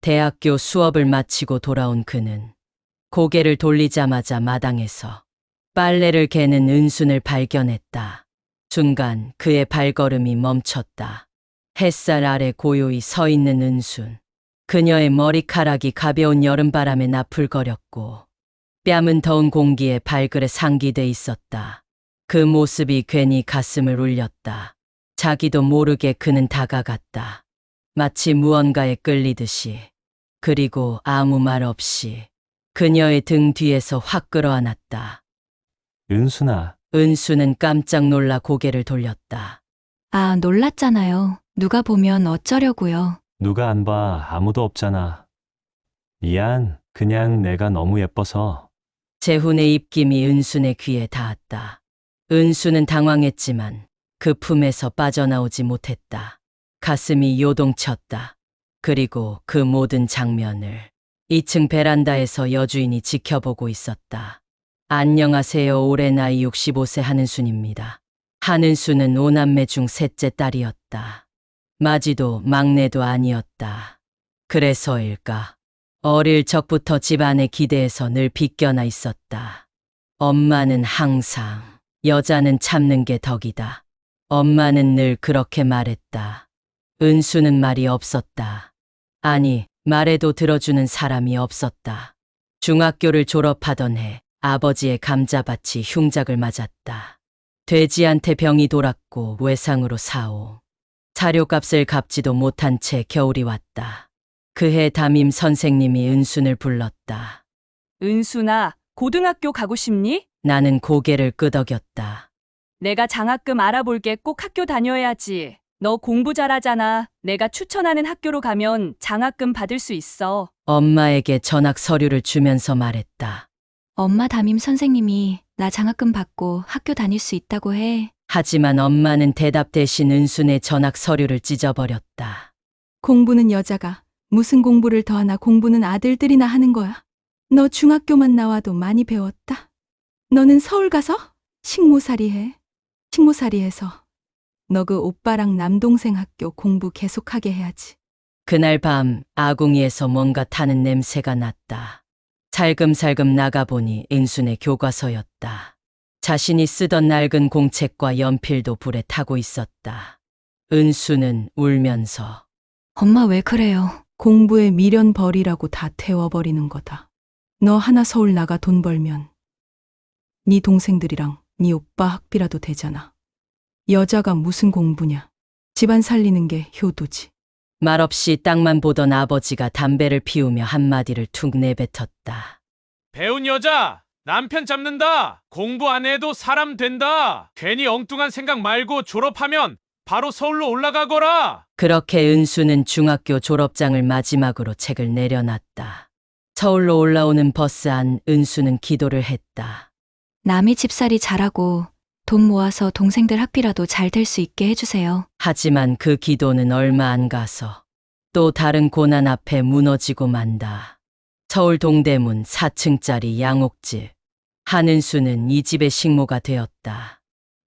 대학교 수업을 마치고 돌아온 그는 고개를 돌리자마자 마당에서 빨래를 개는 은순을 발견했다. 순간 그의 발걸음이 멈췄다. 햇살 아래 고요히 서 있는 은순. 그녀의 머리카락이 가벼운 여름바람에 나풀거렸고 뺨은 더운 공기에 발그레 상기돼 있었다. 그 모습이 괜히 가슴을 울렸다. 자기도 모르게 그는 다가갔다. 마치 무언가에 끌리듯이. 그리고 아무 말 없이 그녀의 등 뒤에서 확 끌어안았다. 은순아, 은수는 깜짝 놀라 고개를 돌렸다. 아, 놀랐잖아요. 누가 보면 어쩌려고요. 누가 안 봐. 아무도 없잖아. 미안. 그냥 내가 너무 예뻐서. 재훈의 입김이 은순의 귀에 닿았다. 은수는 당황했지만 그 품에서 빠져나오지 못했다. 가슴이 요동쳤다. 그리고 그 모든 장면을 2층 베란다에서 여주인이 지켜보고 있었다. 안녕하세요. 올해 나이 65세 한은순입니다. 한은순은 5남매 중 셋째 딸이었다. 마지도 막내도 아니었다. 그래서일까? 어릴 적부터 집안의 기대에서 늘 빗겨나 있었다. 엄마는 항상 여자는 참는 게 덕이다. 엄마는 늘 그렇게 말했다. 은수는 말이 없었다. 아니, 말해도 들어주는 사람이 없었다. 중학교를 졸업하던 해 아버지의 감자밭이 흉작을 맞았다. 돼지한테 병이 돌았고 외상으로 사오. 사료값을 갚지도 못한 채 겨울이 왔다. 그해 담임 선생님이 은순을 불렀다. 은순아, 고등학교 가고 싶니? 나는 고개를 끄덕였다. 내가 장학금 알아볼게. 꼭 학교 다녀야지. 너 공부 잘하잖아. 내가 추천하는 학교로 가면 장학금 받을 수 있어. 엄마에게 전학 서류를 주면서 말했다. 엄마 담임 선생님이 나 장학금 받고 학교 다닐 수 있다고 해. 하지만 엄마는 대답 대신 은순의 전학 서류를 찢어버렸다. 공부는 여자가 무슨 공부를 더 하나. 공부는 아들들이나 하는 거야. 너 중학교만 나와도 많이 배웠다. 너는 서울 가서 식모살이 해. 식모살이 해서 너 그 오빠랑 남동생 학교 공부 계속하게 해야지. 그날 밤 아궁이에서 뭔가 타는 냄새가 났다. 살금살금 나가보니 은순의 교과서였다. 자신이 쓰던 낡은 공책과 연필도 불에 타고 있었다. 은수는 울면서 엄마 왜 그래요? 공부에 미련 버리라고 다 태워버리는 거다. 너 하나 서울 나가 돈 벌면 네 동생들이랑 네 오빠 학비라도 되잖아. 여자가 무슨 공부냐. 집안 살리는 게 효도지. 말없이 땅만 보던 아버지가 담배를 피우며 한마디를 툭 내뱉었다. 배운 여자 남편 잡는다. 공부 안 해도 사람 된다. 괜히 엉뚱한 생각 말고 졸업하면 바로 서울로 올라가거라. 그렇게 은수는 중학교 졸업장을 마지막으로 책을 내려놨다. 서울로 올라오는 버스 안 은수는 기도를 했다. 남이 집살이 잘하고 돈 모아서 동생들 학비라도 잘 될 수 있게 해주세요. 하지만 그 기도는 얼마 안 가서 또 다른 고난 앞에 무너지고 만다. 서울 동대문 4층짜리 양옥집. 한은수는 이 집의 식모가 되었다.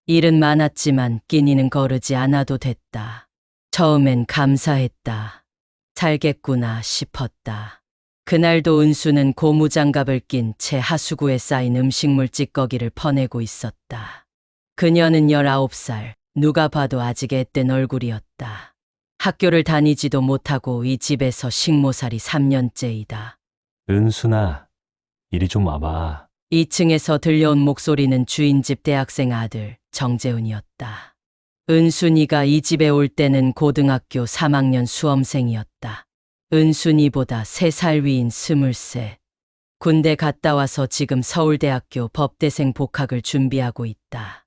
일은 많았지만 끼니는 거르지 않아도 됐다. 처음엔 감사했다. 살겠구나 싶었다. 그날도 은수는 고무장갑을 낀 채 하수구에 쌓인 음식물 찌꺼기를 퍼내고 있었다. 그녀는 19살, 누가 봐도 아직 앳된 얼굴이었다. 학교를 다니지도 못하고 이 집에서 식모살이 3년째이다. 은순아, 이리 좀 와봐. 2층에서 들려온 목소리는 주인집 대학생 아들 정재훈이었다. 은순이가 이 집에 올 때는 고등학교 3학년 수험생이었다. 은순이보다 3살 위인 23. 군대 갔다 와서 지금 서울대학교 법대생 복학을 준비하고 있다.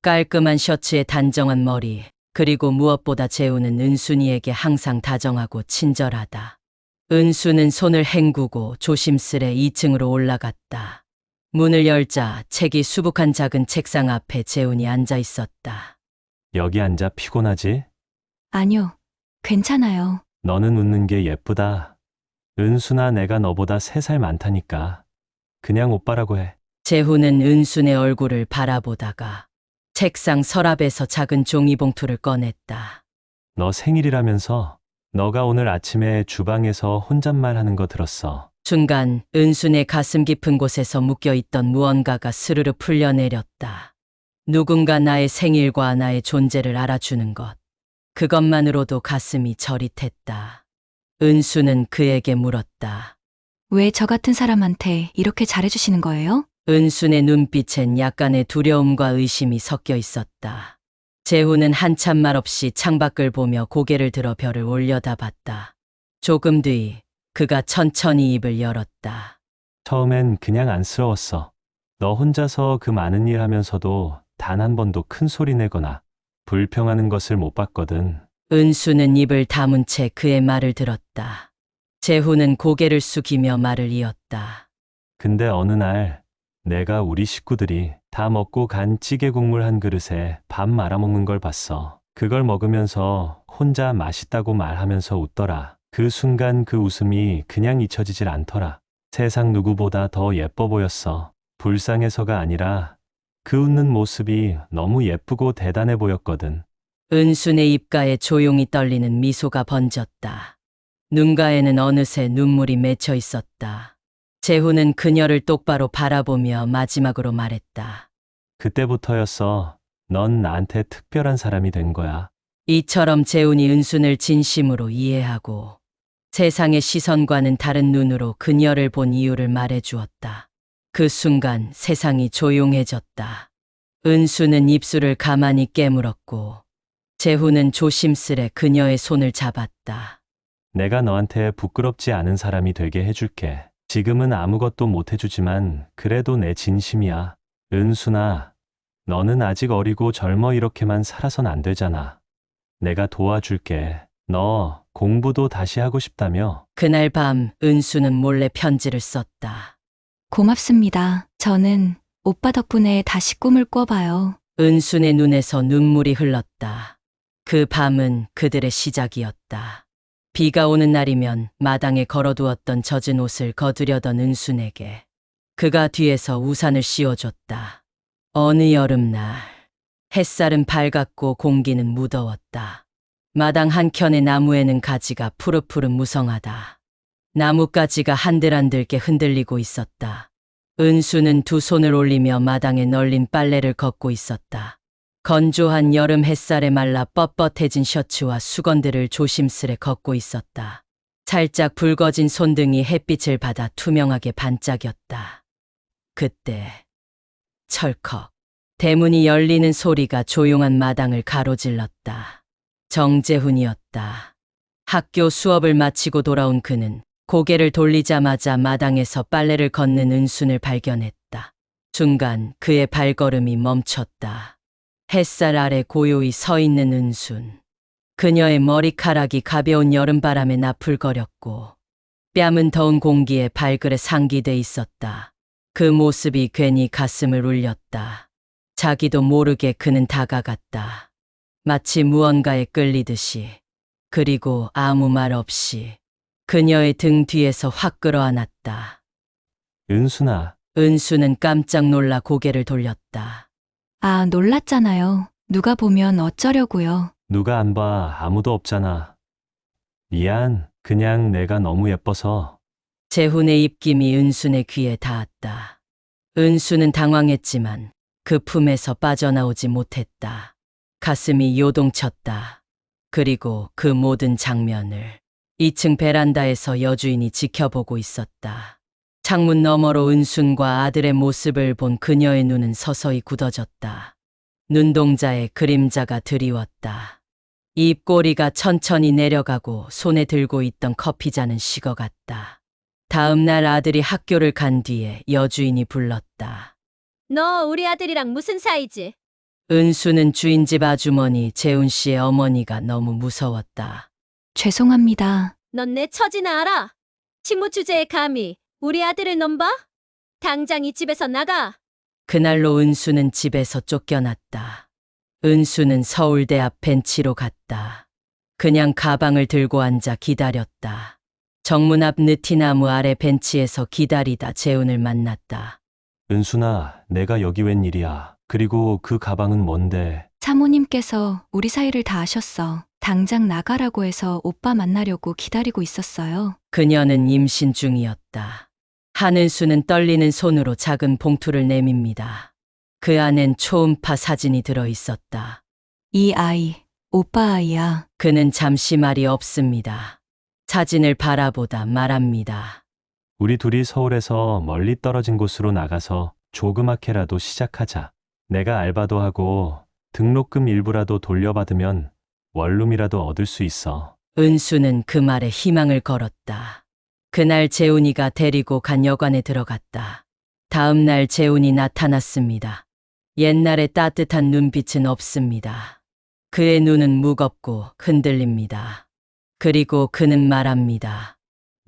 깔끔한 셔츠에 단정한 머리, 그리고 무엇보다 재훈은 은순이에게 항상 다정하고 친절하다. 은수는 손을 헹구고 조심스레 2층으로 올라갔다. 문을 열자 책이 수북한 작은 책상 앞에 재훈이 앉아 있었다. 여기 앉아. 피곤하지? 아니요, 괜찮아요. 너는 웃는 게 예쁘다. 은순아, 내가 너보다 3살 많다니까. 그냥 오빠라고 해. 재훈은 은순의 얼굴을 바라보다가 책상 서랍에서 작은 종이봉투를 꺼냈다. 너 생일이라면서 너가 오늘 아침에 주방에서 혼잣말 하는 거 들었어. 순간 은순의 가슴 깊은 곳에서 묶여있던 무언가가 스르르 풀려내렸다. 누군가 나의 생일과 나의 존재를 알아주는 것. 그것만으로도 가슴이 저릿했다. 은수는 그에게 물었다. 왜 저 같은 사람한테 이렇게 잘해주시는 거예요? 은순의 눈빛엔 약간의 두려움과 의심이 섞여 있었다. 재훈은 한참 말없이 창밖을 보며 고개를 들어 별을 올려다봤다. 조금 뒤 그가 천천히 입을 열었다. 처음엔 그냥 안쓰러웠어. 너 혼자서 그 많은 일 하면서도 단 한 번도 큰 소리 내거나 불평하는 것을 못 봤거든. 은수는 입을 다문 채 그의 말을 들었다. 재훈은 고개를 숙이며 말을 이었다. 근데 어느 날 내가 우리 식구들이 다 먹고 간 찌개 국물 한 그릇에 밥 말아먹는 걸 봤어. 그걸 먹으면서 혼자 맛있다고 말하면서 웃더라. 그 순간 그 웃음이 그냥 잊혀지질 않더라. 세상 누구보다 더 예뻐 보였어. 불쌍해서가 아니라 그 웃는 모습이 너무 예쁘고 대단해 보였거든. 은순의 입가에 조용히 떨리는 미소가 번졌다. 눈가에는 어느새 눈물이 맺혀 있었다. 재훈은 그녀를 똑바로 바라보며 마지막으로 말했다. 그때부터였어. 넌 나한테 특별한 사람이 된 거야. 이처럼 재훈이 은순을 진심으로 이해하고 세상의 시선과는 다른 눈으로 그녀를 본 이유를 말해주었다. 그 순간 세상이 조용해졌다. 은수는 입술을 가만히 깨물었고 재훈은 조심스레 그녀의 손을 잡았다. 내가 너한테 부끄럽지 않은 사람이 되게 해줄게. 지금은 아무것도 못 해주지만 그래도 내 진심이야. 은순아, 너는 아직 어리고 젊어 이렇게만 살아선 안 되잖아. 내가 도와줄게. 너 공부도 다시 하고 싶다며? 그날 밤 은수는 몰래 편지를 썼다. 고맙습니다. 저는 오빠 덕분에 다시 꿈을 꿔봐요. 은순의 눈에서 눈물이 흘렀다. 그 밤은 그들의 시작이었다. 비가 오는 날이면 마당에 걸어두었던 젖은 옷을 거두려던 은순에게 그가 뒤에서 우산을 씌워줬다. 어느 여름날 햇살은 밝았고 공기는 무더웠다. 마당 한켠의 나무에는 가지가 푸릇푸릇 무성하다. 나뭇가지가 한들한들게 흔들리고 있었다. 은수는 두 손을 올리며 마당에 널린 빨래를 걷고 있었다. 건조한 여름 햇살에 말라 뻣뻣해진 셔츠와 수건들을 조심스레 걷고 있었다. 살짝 붉어진 손등이 햇빛을 받아 투명하게 반짝였다. 그때 철컥 대문이 열리는 소리가 조용한 마당을 가로질렀다. 정재훈이었다. 학교 수업을 마치고 돌아온 그는 고개를 돌리자마자 마당에서 빨래를 걷는 은순을 발견했다. 순간 그의 발걸음이 멈췄다. 햇살 아래 고요히 서 있는 은순. 그녀의 머리카락이 가벼운 여름바람에 나풀거렸고 뺨은 더운 공기에 발그레 상기돼 있었다. 그 모습이 괜히 가슴을 울렸다. 자기도 모르게 그는 다가갔다. 마치 무언가에 끌리듯이. 그리고 아무 말 없이 그녀의 등 뒤에서 확 끌어안았다. 은순아, 은수는 깜짝 놀라 고개를 돌렸다. 아, 놀랐잖아요. 누가 보면 어쩌려고요. 누가 안 봐. 아무도 없잖아. 미안. 그냥 내가 너무 예뻐서. 재훈의 입김이 은순의 귀에 닿았다. 은수는 당황했지만 그 품에서 빠져나오지 못했다. 가슴이 요동쳤다. 그리고 그 모든 장면을 2층 베란다에서 여주인이 지켜보고 있었다. 창문 너머로 은순과 아들의 모습을 본 그녀의 눈은 서서히 굳어졌다. 눈동자에 그림자가 드리웠다. 입꼬리가 천천히 내려가고 손에 들고 있던 커피잔은 식어갔다. 다음 날 아들이 학교를 간 뒤에 여주인이 불렀다. 너 우리 아들이랑 무슨 사이지? 은수는 주인집 아주머니 재훈 씨의 어머니가 너무 무서웠다. 죄송합니다. 넌 내 처지나 알아? 친모 주제에 감히 우리 아들을 넘봐? 당장 이 집에서 나가. 그날로 은수는 집에서 쫓겨났다. 은수는 서울대 앞 벤치로 갔다. 그냥 가방을 들고 앉아 기다렸다. 정문 앞 느티나무 아래 벤치에서 기다리다 재훈을 만났다. 은순아, 내가 여기 웬일이야. 그리고 그 가방은 뭔데? 사모님께서 우리 사이를 다 아셨어. 당장 나가라고 해서 오빠 만나려고 기다리고 있었어요. 그녀는 임신 중이었다. 한은수는 떨리는 손으로 작은 봉투를 내밉니다. 그 안엔 초음파 사진이 들어 있었다. 이 아이, 오빠 아이야. 그는 잠시 말이 없습니다. 사진을 바라보다 말합니다. 우리 둘이 서울에서 멀리 떨어진 곳으로 나가서 조그맣게라도 시작하자. 내가 알바도 하고 등록금 일부라도 돌려받으면 원룸이라도 얻을 수 있어. 은수는 그 말에 희망을 걸었다. 그날 재훈이가 데리고 간 여관에 들어갔다. 다음 날 재훈이 나타났습니다. 옛날의 따뜻한 눈빛은 없습니다. 그의 눈은 무겁고 흔들립니다. 그리고 그는 말합니다.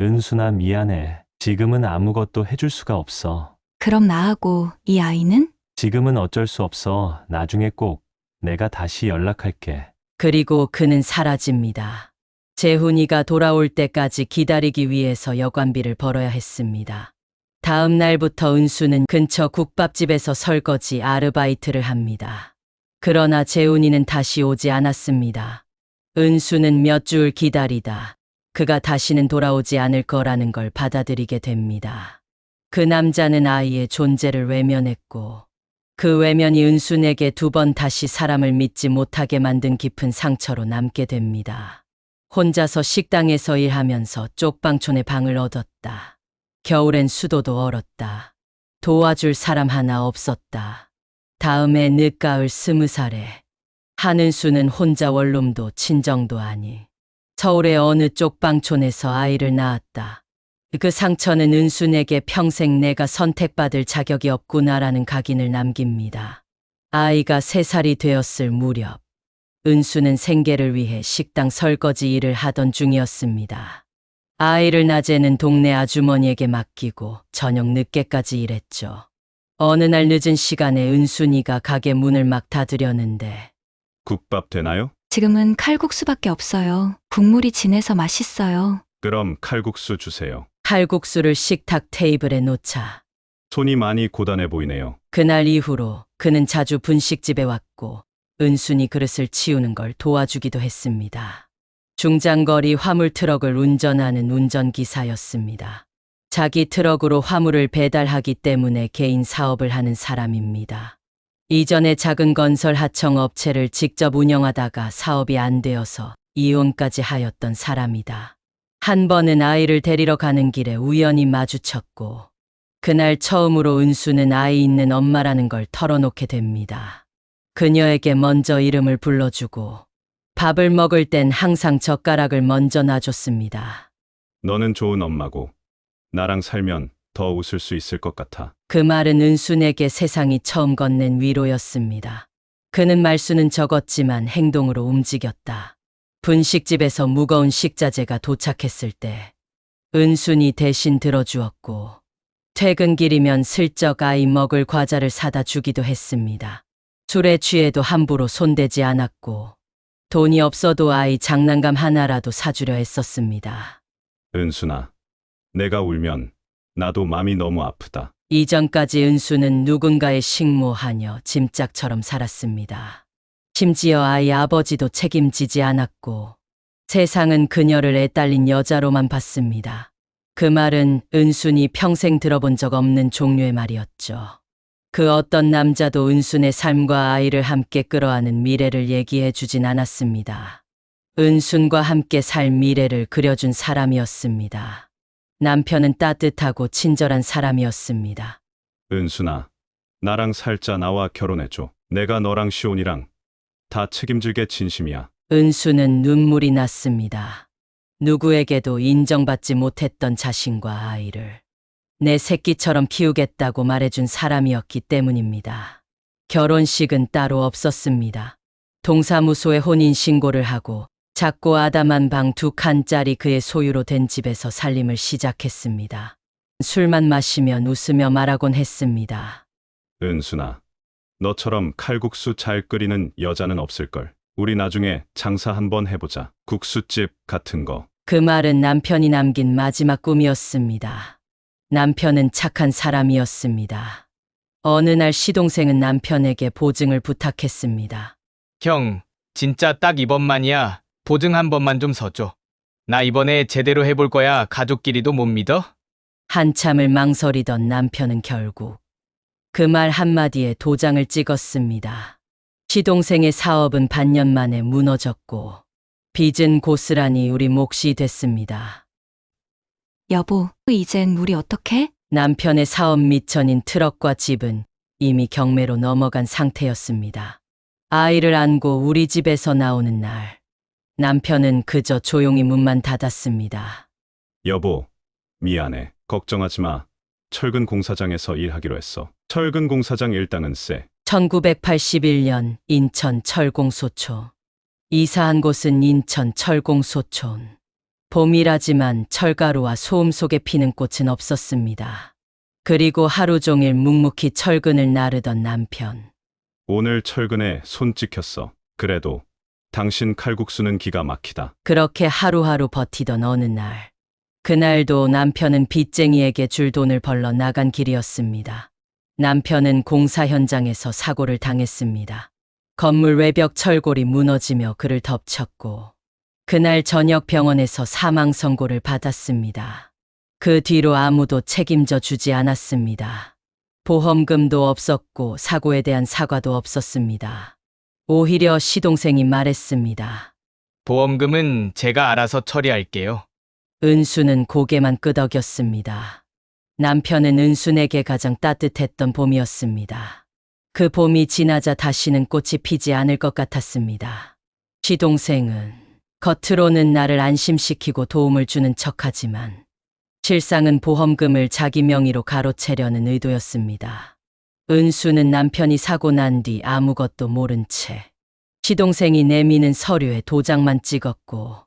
은수나 미안해. 지금은 아무것도 해줄 수가 없어. 그럼 나하고 이 아이는? 지금은 어쩔 수 없어. 나중에 꼭 내가 다시 연락할게. 그리고 그는 사라집니다. 재훈이가 돌아올 때까지 기다리기 위해서 여관비를 벌어야 했습니다. 다음 날부터 은수는 근처 국밥집에서 설거지 아르바이트를 합니다. 그러나 재훈이는 다시 오지 않았습니다. 은수는 몇 줄 기다리다 그가 다시는 돌아오지 않을 거라는 걸 받아들이게 됩니다. 그 남자는 아이의 존재를 외면했고 그 외면이 은순에게 2번 다시 사람을 믿지 못하게 만든 깊은 상처로 남게 됩니다. 혼자서 식당에서 일하면서 쪽방촌에 방을 얻었다. 겨울엔 수도도 얼었다. 도와줄 사람 하나 없었다. 다음해 늦가을 20살에 한은수는 혼자 원룸도 친정도 아니 서울의 어느 쪽방촌에서 아이를 낳았다. 그 상처는 은순에게 평생 내가 선택받을 자격이 없구나라는 각인을 남깁니다. 아이가 3살이 되었을 무렵 은수는 생계를 위해 식당 설거지 일을 하던 중이었습니다. 아이를 낮에는 동네 아주머니에게 맡기고 저녁 늦게까지 일했죠. 어느 날 늦은 시간에 은순이가 가게 문을 막 닫으려는데 국밥 되나요? 지금은 칼국수밖에 없어요. 국물이 진해서 맛있어요. 그럼 칼국수 주세요. 칼국수를 식탁 테이블에 놓자 손이 많이 고단해 보이네요. 그날 이후로 그는 자주 분식집에 왔고 은순이 그릇을 치우는 걸 도와주기도 했습니다. 중장거리 화물 트럭을 운전하는 운전기사였습니다. 자기 트럭으로 화물을 배달하기 때문에 개인 사업을 하는 사람입니다. 이전에 작은 건설 하청 업체를 직접 운영하다가 사업이 안 되어서 이혼까지 하였던 사람이다. 한 번은 아이를 데리러 가는 길에 우연히 마주쳤고 그날 처음으로 은수는 아이 있는 엄마라는 걸 털어놓게 됩니다. 그녀에게 먼저 이름을 불러주고 밥을 먹을 땐 항상 젓가락을 먼저 놔줬습니다. 너는 좋은 엄마고 나랑 살면 더 웃을 수 있을 것 같아. 그 말은 은순에게 세상이 처음 건넨 위로였습니다. 그는 말수는 적었지만 행동으로 움직였다. 분식집에서 무거운 식자재가 도착했을 때 은순이 대신 들어주었고 퇴근길이면 슬쩍 아이 먹을 과자를 사다 주기도 했습니다. 술에 취해도 함부로 손대지 않았고 돈이 없어도 아이 장난감 하나라도 사주려 했었습니다. 은순아, 내가 울면 나도 맘이 너무 아프다. 이전까지 은수는 누군가의 식모하녀, 짐짝처럼 살았습니다. 심지어 아이 아버지도 책임지지 않았고 세상은 그녀를 애딸린 여자로만 봤습니다. 그 말은 은순이 평생 들어본 적 없는 종류의 말이었죠. 그 어떤 남자도 은순의 삶과 아이를 함께 끌어안은 미래를 얘기해 주진 않았습니다. 은순과 함께 살 미래를 그려준 사람이었습니다. 남편은 따뜻하고 친절한 사람이었습니다. 은순아, 나랑 살자. 나와 결혼해줘. 내가 너랑 시온이랑 다 책임질게. 진심이야. 은수는 눈물이 났습니다. 누구에게도 인정받지 못했던 자신과 아이를 내 새끼처럼 키우겠다고 말해준 사람이었기 때문입니다. 결혼식은 따로 없었습니다. 동사무소에 혼인신고를 하고 작고 아담한 방 2칸짜리 그의 소유로 된 집에서 살림을 시작했습니다. 술만 마시면 웃으며 말하곤 했습니다. 은순아, 너처럼 칼국수 잘 끓이는 여자는 없을걸. 우리 나중에 장사 한번 해보자. 국수집 같은 거. 그 말은 남편이 남긴 마지막 꿈이었습니다. 남편은 착한 사람이었습니다. 어느 날 시동생은 남편에게 보증을 부탁했습니다. 형, 진짜 딱 이번만이야. 보증 한 번만 좀 서줘. 나 이번에 제대로 해볼 거야. 가족끼리도 못 믿어? 한참을 망설이던 남편은 결국 그 말 한마디에 도장을 찍었습니다. 시동생의 사업은 반년 만에 무너졌고 빚은 고스란히 우리 몫이 됐습니다. 여보, 이젠 우리 어떡해? 남편의 사업 미천인 트럭과 집은 이미 경매로 넘어간 상태였습니다. 아이를 안고 우리 집에서 나오는 날, 남편은 그저 조용히 문만 닫았습니다. 여보, 미안해. 걱정하지 마. 철근 공사장에서 일하기로 했어. 철근 공사장 일당은 세. 1981년 인천 철공소초. 이사한 곳은 인천 철공소촌. 봄이라지만 철가루와 소음 속에 피는 꽃은 없었습니다. 그리고 하루 종일 묵묵히 철근을 나르던 남편. 오늘 철근에 손 찍혔어. 그래도 당신 칼국수는 기가 막히다. 그렇게 하루하루 버티던 어느 날. 그날도 남편은 빚쟁이에게 줄 돈을 벌러 나간 길이었습니다. 남편은 공사 현장에서 사고를 당했습니다. 건물 외벽 철골이 무너지며 그를 덮쳤고 그날 저녁 병원에서 사망 선고를 받았습니다. 그 뒤로 아무도 책임져 주지 않았습니다. 보험금도 없었고 사고에 대한 사과도 없었습니다. 오히려 시동생이 말했습니다. 보험금은 제가 알아서 처리할게요. 은수는 고개만 끄덕였습니다. 남편은 은수에게 가장 따뜻했던 봄이었습니다. 그 봄이 지나자 다시는 꽃이 피지 않을 것 같았습니다. 시동생은 겉으로는 나를 안심시키고 도움을 주는 척하지만 실상은 보험금을 자기 명의로 가로채려는 의도였습니다. 은수는 남편이 사고 난 뒤 아무것도 모른 채 시동생이 내미는 서류에 도장만 찍었고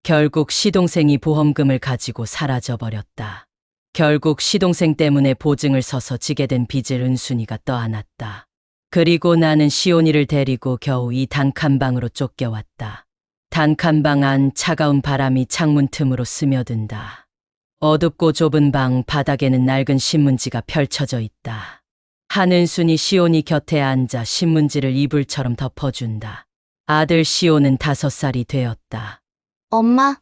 결국 시동생이 보험금을 가지고 사라져버렸다. 결국 시동생 때문에 보증을 서서 지게 된 빚을 은순이가 떠안았다. 그리고 나는 시온이를 데리고 겨우 이 단칸방으로 쫓겨왔다. 단칸방 안 차가운 바람이 창문 틈으로 스며든다. 어둡고 좁은 방 바닥에는 낡은 신문지가 펼쳐져 있다. 한은순이 시온이 곁에 앉아 신문지를 이불처럼 덮어준다. 아들 시온은 5살이 되었다. 엄마,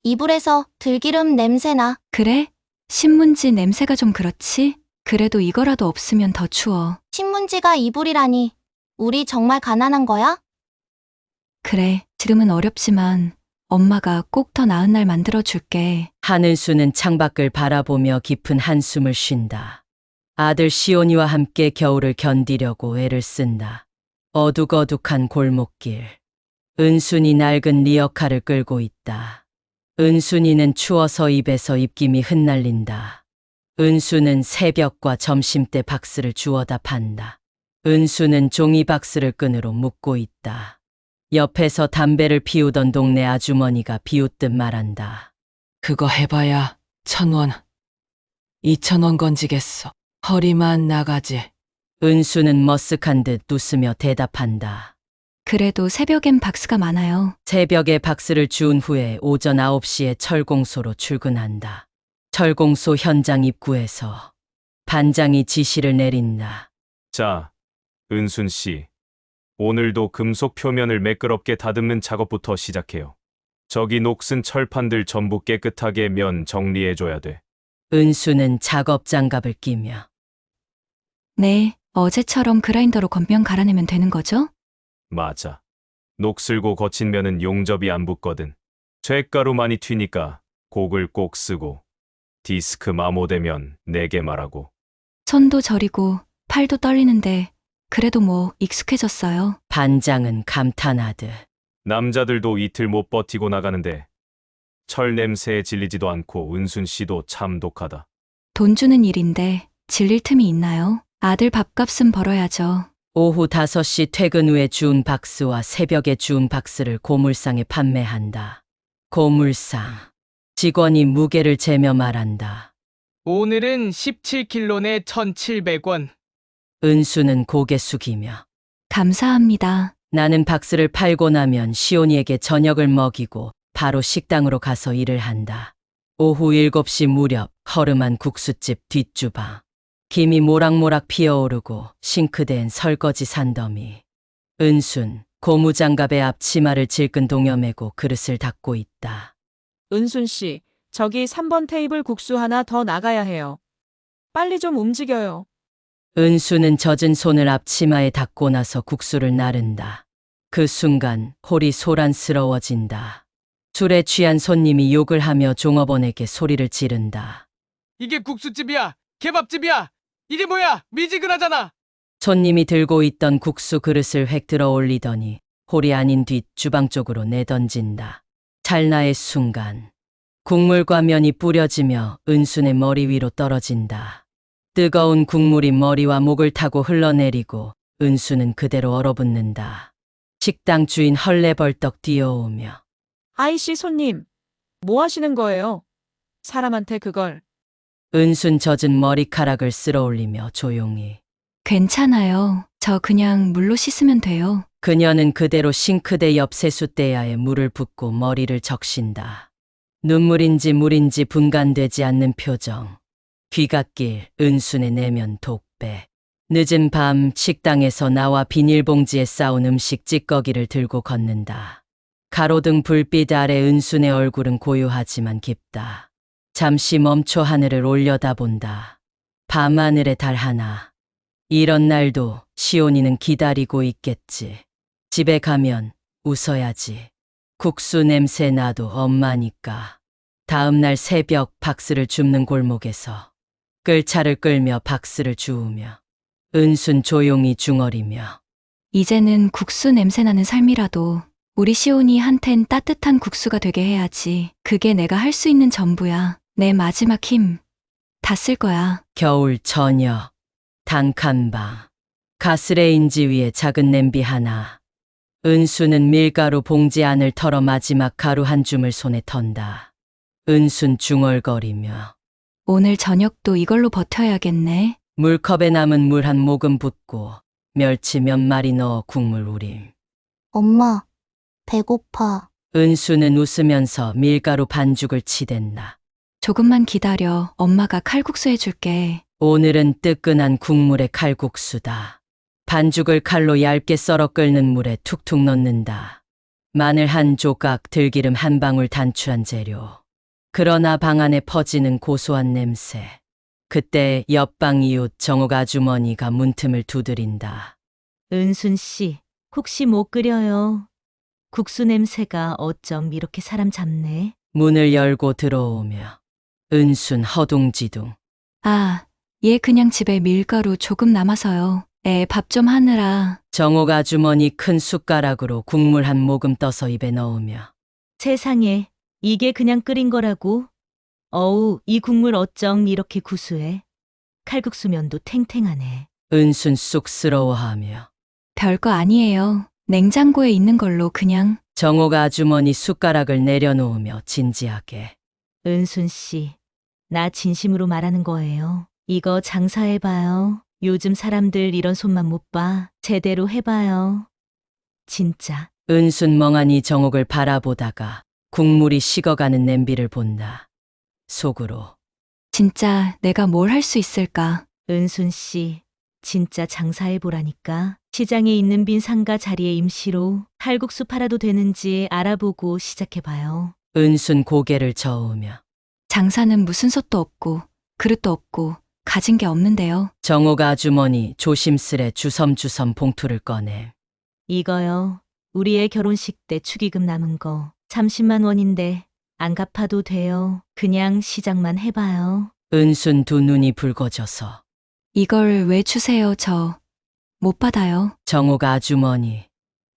이불에서 들기름 냄새나. 그래? 신문지 냄새가 좀 그렇지? 그래도 이거라도 없으면 더 추워. 신문지가 이불이라니. 우리 정말 가난한 거야? 그래, 지금은 어렵지만 엄마가 꼭 더 나은 날 만들어줄게. 한은수는 창밖을 바라보며 깊은 한숨을 쉰다. 아들 시온이와 함께 겨울을 견디려고 애를 쓴다. 어둑어둑한 골목길. 은순이 낡은 리어카를 끌고 있다. 은순이는 추워서 입에서 입김이 흩날린다. 은수는 새벽과 점심때 박스를 주워다 판다. 은수는 종이 박스를 끈으로 묶고 있다. 옆에서 담배를 피우던 동네 아주머니가 비웃듯 말한다. 그거 해봐야 1,000원, 2,000원 건지겠어. 허리만 나가지. 은수는 머쓱한 듯 웃으며 대답한다. 그래도 새벽엔 박스가 많아요. 새벽에 박스를 주운 후에 오전 9시에 철공소로 출근한다. 철공소 현장 입구에서 반장이 지시를 내린다. 자, 은순 씨. 오늘도 금속 표면을 매끄럽게 다듬는 작업부터 시작해요. 저기 녹슨 철판들 전부 깨끗하게 면 정리해줘야 돼. 은수는 작업 장갑을 끼며 네, 어제처럼 그라인더로 겉면 갈아내면 되는 거죠? 맞아. 녹슬고 거친 면은 용접이 안 붙거든. 쇳가루 많이 튀니까 곡을 꼭 쓰고 디스크 마모되면 내게 말하고. 손도 저리고 팔도 떨리는데 그래도 뭐 익숙해졌어요. 반장은 감탄하듯 남자들도 이틀 못 버티고 나가는데 철 냄새에 질리지도 않고 은순 씨도 참 독하다. 돈 주는 일인데 질릴 틈이 있나요? 아들 밥값은 벌어야죠. 오후 5시 퇴근 후에 주운 박스와 새벽에 주운 박스를 고물상에 판매한다. 고물상. 직원이 무게를 재며 말한다. 오늘은 17kg네 1,700원. 은수는 고개 숙이며 감사합니다. 나는 박스를 팔고 나면 시온이에게 저녁을 먹이고 바로 식당으로 가서 일을 한다. 오후 7시 무렵 허름한 국수집 뒷주방. 김이 모락모락 피어오르고 싱크대엔 설거지 산더미. 은순, 고무장갑에 앞치마를 질끈 동여매고 그릇을 닦고 있다. 은순 씨, 저기 3번 테이블 국수 하나 더 나가야 해요. 빨리 좀 움직여요. 은수는 젖은 손을 앞치마에 닦고 나서 국수를 나른다. 그 순간 홀이 소란스러워진다. 술에 취한 손님이 욕을 하며 종업원에게 소리를 지른다. 이게 국수집이야? 케밥집이야? 이게 뭐야? 미지근하잖아. 손님이 들고 있던 국수 그릇을 획 들어 올리더니 홀이 아닌 뒷 주방 쪽으로 내던진다. 찰나의 순간 국물과 면이 뿌려지며 은순의 머리 위로 떨어진다. 뜨거운 국물이 머리와 목을 타고 흘러내리고 은순은 그대로 얼어붙는다. 식당 주인 헐레벌떡 뛰어오며 아이씨 손님, 뭐 하시는 거예요? 사람한테 그걸. 은순 젖은 머리카락을 쓸어 올리며 조용히. 괜찮아요. 저 그냥 물로 씻으면 돼요. 그녀는 그대로 싱크대 옆 세숫대야에 물을 붓고 머리를 적신다. 눈물인지 물인지 분간되지 않는 표정. 귀갓길 은순의 내면 독배. 늦은 밤 식당에서 나와 비닐봉지에 싸온 음식 찌꺼기를 들고 걷는다. 가로등 불빛 아래 은순의 얼굴은 고요하지만 깊다. 잠시 멈춰 하늘을 올려다본다. 밤하늘에 달 하나. 이런 날도 시온이는 기다리고 있겠지. 집에 가면 웃어야지. 국수 냄새 나도 엄마니까. 다음 날 새벽 박스를 줍는 골목에서 끌차를 끌며 박스를 주우며 은순 조용히 중얼이며 이제는 국수 냄새나는 삶이라도 우리 시온이한텐 따뜻한 국수가 되게 해야지. 그게 내가 할 수 있는 전부야. 내 마지막 힘 다 쓸 거야. 겨울 저녁 단칸방 가스레인지 위에 작은 냄비 하나. 은순은 밀가루 봉지 안을 털어 마지막 가루 한 줌을 손에 턴다. 은순 중얼거리며 오늘 저녁도 이걸로 버텨야겠네. 물컵에 남은 물 한 모금 붓고 멸치 몇 마리 넣어 국물 우림. 엄마, 배고파. 은수는 웃으면서 밀가루 반죽을 치댄다. 조금만 기다려. 엄마가 칼국수 해줄게. 오늘은 뜨끈한 국물의 칼국수다. 반죽을 칼로 얇게 썰어 끓는 물에 툭툭 넣는다. 마늘 한 조각, 들기름 한 방울 단출한 재료. 그러나 방 안에 퍼지는 고소한 냄새. 그때 옆방 이웃 정옥 아주머니가 문틈을 두드린다. 은순 씨, 혹시 못 끓여요? 국수 냄새가 어쩜 이렇게 사람 잡네. 문을 열고 들어오며 은순 허둥지둥. 아, 얘 그냥 집에 밀가루 조금 남아서요. 애 밥 좀 하느라. 정옥 아주머니 큰 숟가락으로 국물 한 모금 떠서 입에 넣으며 세상에, 이게 그냥 끓인 거라고? 어우, 이 국물 어쩜 이렇게 구수해. 칼국수 면도 탱탱하네. 은순 쑥스러워하며 별거 아니에요. 냉장고에 있는 걸로 그냥. 정옥 아주머니 숟가락을 내려놓으며 진지하게. 은순 씨, 나 진심으로 말하는 거예요. 이거 장사해봐요. 요즘 사람들 이런 손만 못 봐. 제대로 해봐요. 진짜. 은순 멍하니 정옥을 바라보다가 국물이 식어가는 냄비를 본다. 속으로. 진짜 내가 뭘 할 수 있을까? 은순 씨, 진짜 장사해보라니까. 시장에 있는 빈 상가 자리에 임시로 칼국수 팔아도 되는지 알아보고 시작해봐요. 은순 고개를 저으며 장사는 무슨 솥도 없고 그릇도 없고 가진 게 없는데요. 정옥 아주머니 조심스레 주섬주섬 봉투를 꺼내. 이거요. 우리의 결혼식 때 축의금 남은 거 30만 원인데 안 갚아도 돼요. 그냥 시작만 해봐요. 은순 두 눈이 붉어져서 이걸 왜 주세요? 저 못 받아요. 정옥 아주머니.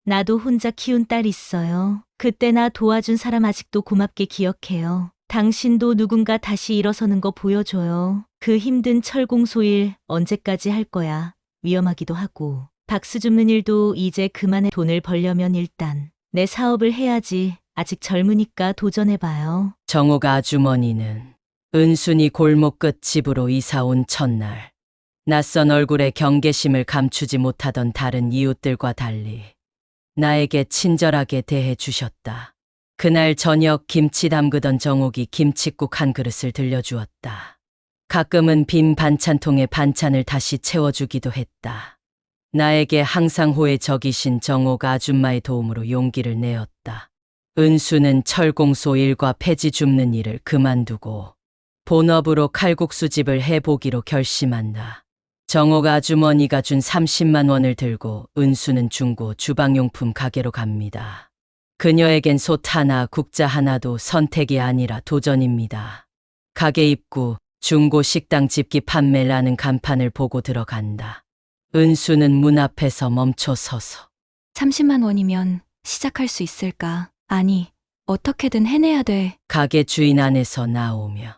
나도 혼자 키운 딸 있어요. 그때 나 도와준 사람 아직도 고맙게 기억해요. 당신도 누군가 다시 일어서는 거 보여줘요. 그 힘든 철공소일 언제까지 할 거야. 위험하기도 하고. 박수 줍는 일도 이제 그만해. 돈을 벌려면 일단 내 사업을 해야지. 아직 젊으니까 도전해봐요. 정옥 아주머니는 은순이 골목 끝 집으로 이사 온 첫날 낯선 얼굴에 경계심을 감추지 못하던 다른 이웃들과 달리 나에게 친절하게 대해 주셨다. 그날 저녁 김치 담그던 정옥이 김칫국 한 그릇을 들려주었다. 가끔은 빈 반찬통에 반찬을 다시 채워주기도 했다. 나에게 항상 호의적이신 정옥 아줌마의 도움으로 용기를 내었다. 은수는 철공소 일과 폐지 줍는 일을 그만두고 본업으로 칼국수집을 해보기로 결심한다. 정옥 아주머니가 준 30만 원을 들고 은수는 중고 주방용품 가게로 갑니다. 그녀에겐 솥 하나, 국자 하나도 선택이 아니라 도전입니다. 가게 입구, 중고 식당 집기 판매라는 간판을 보고 들어간다. 은수는 문 앞에서 멈춰 서서 30만 원이면 시작할 수 있을까? 아니, 어떻게든 해내야 돼. 가게 주인 안에서 나오며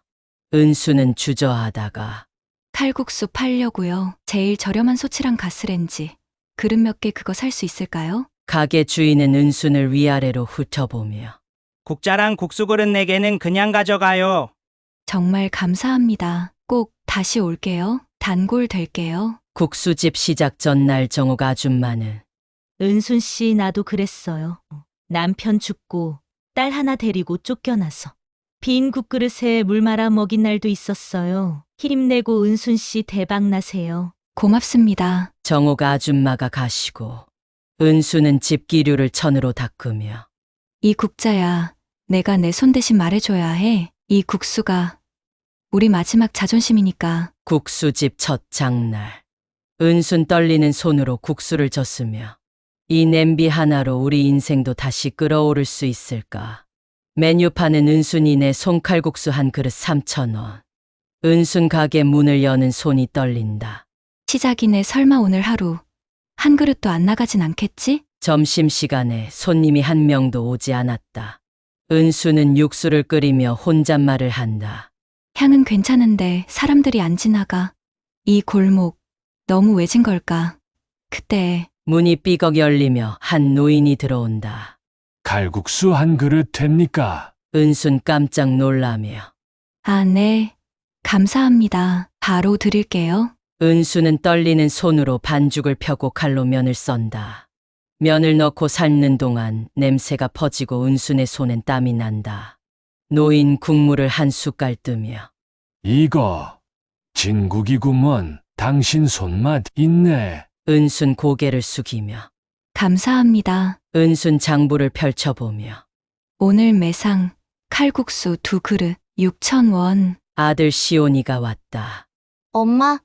은수는 주저하다가 칼국수 팔려고요. 제일 저렴한 소치랑 가스렌지. 그릇 몇 개 그거 살 수 있을까요? 가게 주인은 은순을 위아래로 훑어보며 국자랑 국수 그릇 4개는 그냥 가져가요. 정말 감사합니다. 꼭 다시 올게요. 단골 될게요. 국수집 시작 전날 정옥 아줌마는 은순 씨 나도 그랬어요. 남편 죽고 딸 하나 데리고 쫓겨나서 빈 국그릇에 물 말아 먹인 날도 있었어요. 힘내고 은순 씨 대박 나세요. 고맙습니다. 정옥 아줌마가 가시고 은수는 집기류를 천으로 닦으며 이 국자야, 내가 내 손 대신 말해줘야 해. 이 국수가 우리 마지막 자존심이니까. 국수집 첫 장날 은순 떨리는 손으로 국수를 젓으며 이 냄비 하나로 우리 인생도 다시 끌어오를 수 있을까. 메뉴판은 은순이네 손칼국수 한 그릇 3,000원. 은순 가게 문을 여는 손이 떨린다. 시작이네. 설마 오늘 하루 한 그릇도 안 나가진 않겠지? 점심시간에 손님이 한 명도 오지 않았다. 은수는 육수를 끓이며 혼잣말을 한다. 향은 괜찮은데 사람들이 안 지나가. 이 골목 너무 외진 걸까? 그때 문이 삐걱 열리며 한 노인이 들어온다. 칼국수 한 그릇 됩니까? 은순 깜짝 놀라며 아, 네. 감사합니다. 바로 드릴게요. 은수는 떨리는 손으로 반죽을 펴고 칼로 면을 썬다. 면을 넣고 삶는 동안 냄새가 퍼지고 은순의 손엔 땀이 난다. 노인 국물을 한 숟갈 뜨며 이거 진국이구먼. 당신 손맛 있네. 은순 고개를 숙이며 감사합니다. 은순 장부를 펼쳐보며 오늘 매상 칼국수 2그릇 6,000원. 아들 시온이가 왔다. 엄마,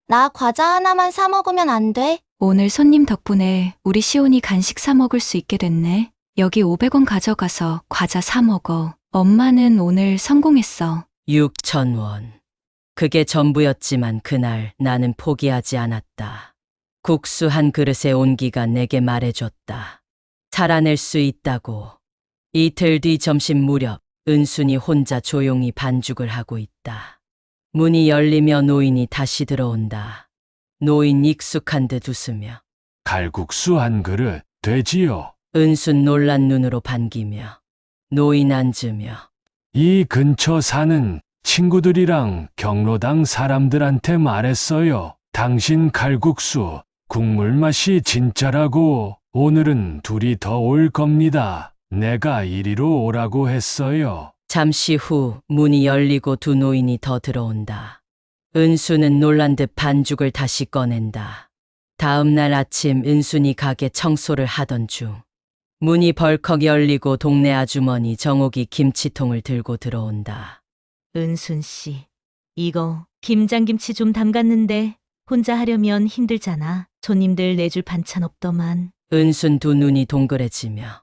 나 과자 하나만 사 먹으면 안 돼? 오늘 손님 덕분에 우리 시온이 간식 사 먹을 수 있게 됐네. 여기 500원 가져가서 과자 사 먹어. 엄마는 오늘 성공했어. 6,000원. 그게 전부였지만 그날 나는 포기하지 않았다. 국수 한 그릇의 온기가 내게 말해줬다. 살아낼 수 있다고. 이틀 뒤 점심 무렵 은순이 혼자 조용히 반죽을 하고 있다. 문이 열리며 노인이 다시 들어온다. 노인 익숙한 듯 웃으며 칼국수 한 그릇 되지요? 은순 놀란 눈으로 반기며 노인 앉으며 이 근처 사는 친구들이랑 경로당 사람들한테 말했어요. 당신 칼국수 국물 맛이 진짜라고. 오늘은 둘이 더 올 겁니다. 내가 이리로 오라고 했어요. 잠시 후 문이 열리고 두 노인이 더 들어온다. 은수는 놀란 듯 반죽을 다시 꺼낸다. 다음 날 아침 은순이 가게 청소를 하던 중 문이 벌컥 열리고 동네 아주머니 정옥이 김치통을 들고 들어온다. 은순 씨, 이거 김장김치 좀 담갔는데 혼자 하려면 힘들잖아. 손님들 내줄 반찬 없더만. 은순 두 눈이 동그래지며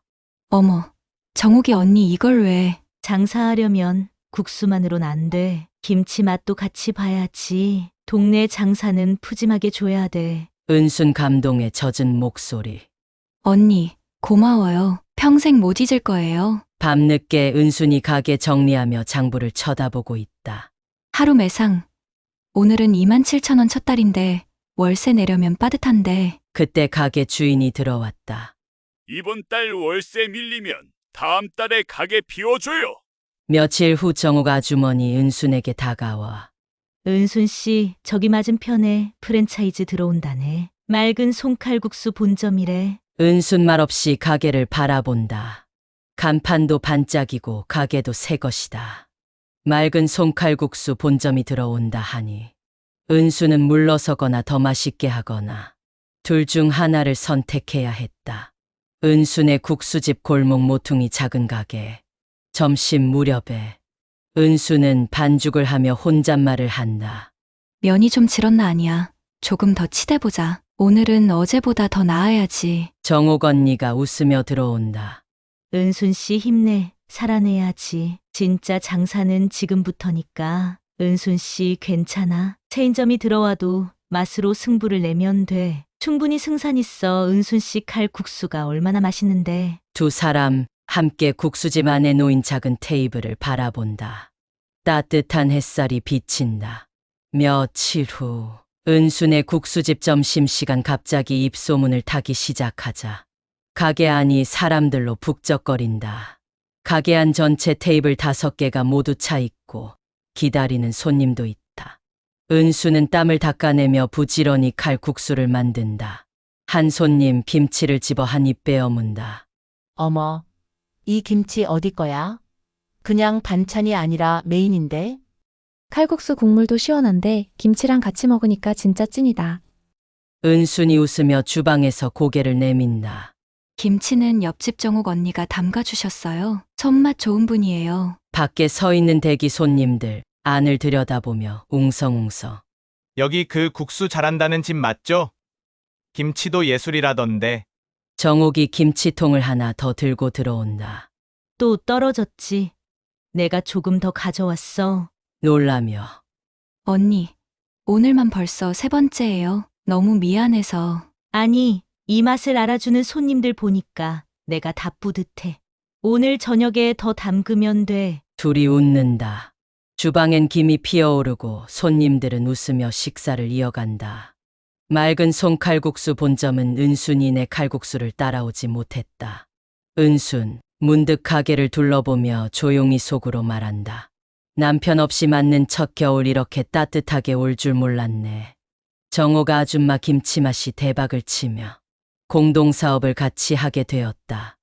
어머, 정옥이 언니 이걸 왜? 장사하려면 국수만으론 안 돼. 김치 맛도 같이 봐야지. 동네 장사는 푸짐하게 줘야 돼. 은순 감동에 젖은 목소리. 언니, 고마워요. 평생 못 잊을 거예요. 밤늦게 은순이 가게 정리하며 장부를 쳐다보고 있다. 하루 매상. 오늘은 27,000원 첫 달인데 월세 내려면 빠듯한데. 그때 가게 주인이 들어왔다. 이번 달 월세 밀리면 다음 달에 가게 비워줘요. 며칠 후 정옥 아주머니 은순에게 다가와 은순 씨, 저기 맞은편에 프랜차이즈 들어온다네. 맑은 손칼국수 본점이래. 은순 말없이 가게를 바라본다. 간판도 반짝이고 가게도 새 것이다. 맑은 손칼국수 본점이 들어온다 하니 은순은 물러서거나 더 맛있게 하거나 둘 중 하나를 선택해야 했다. 은순의 국수집 골목 모퉁이 작은 가게. 점심 무렵에 은수는 반죽을 하며 혼잣말을 한다. 면이 좀 질었나 아니야. 조금 더 치대보자. 오늘은 어제보다 더 나아야지. 정옥 언니가 웃으며 들어온다. 은순 씨 힘내. 살아내야지. 진짜 장사는 지금부터니까. 은순 씨 괜찮아. 체인점이 들어와도 맛으로 승부를 내면 돼. 충분히 승산 있어. 은순 씨 칼국수가 얼마나 맛있는데. 두 사람 함께 국수집 안에 놓인 작은 테이블을 바라본다. 따뜻한 햇살이 비친다. 며칠 후 은순의 국수집 점심시간 갑자기 입소문을 타기 시작하자 가게 안이 사람들로 북적거린다. 가게 안 전체 테이블 5개가 모두 차 있고 기다리는 손님도 있다. 은수는 땀을 닦아내며 부지런히 칼국수를 만든다. 한 손님 김치를 집어 한 입 베어 문다. 어머, 이 김치 어디 거야? 그냥 반찬이 아니라 메인인데? 칼국수 국물도 시원한데 김치랑 같이 먹으니까 진짜 찐이다. 은순이 웃으며 주방에서 고개를 내민다. 김치는 옆집 정옥 언니가 담가주셨어요. 손맛 좋은 분이에요. 밖에 서 있는 대기 손님들 안을 들여다보며 웅성웅성. 여기 그 국수 잘한다는 집 맞죠? 김치도 예술이라던데. 정옥이 김치통을 하나 더 들고 들어온다. 또 떨어졌지. 내가 조금 더 가져왔어. 놀라며. 언니, 오늘만 벌써 3번째예요. 너무 미안해서. 아니, 이 맛을 알아주는 손님들 보니까 내가 다 뿌듯해. 오늘 저녁에 더 담그면 돼. 둘이 웃는다. 주방엔 김이 피어오르고 손님들은 웃으며 식사를 이어간다. 맑은 손칼국수 본점은 은순이네 칼국수를 따라오지 못했다. 은순, 문득 가게를 둘러보며 조용히 속으로 말한다. 남편 없이 맞는 첫 겨울 이렇게 따뜻하게 올 줄 몰랐네. 정옥 아줌마 김치 맛이 대박을 치며 공동사업을 같이 하게 되었다.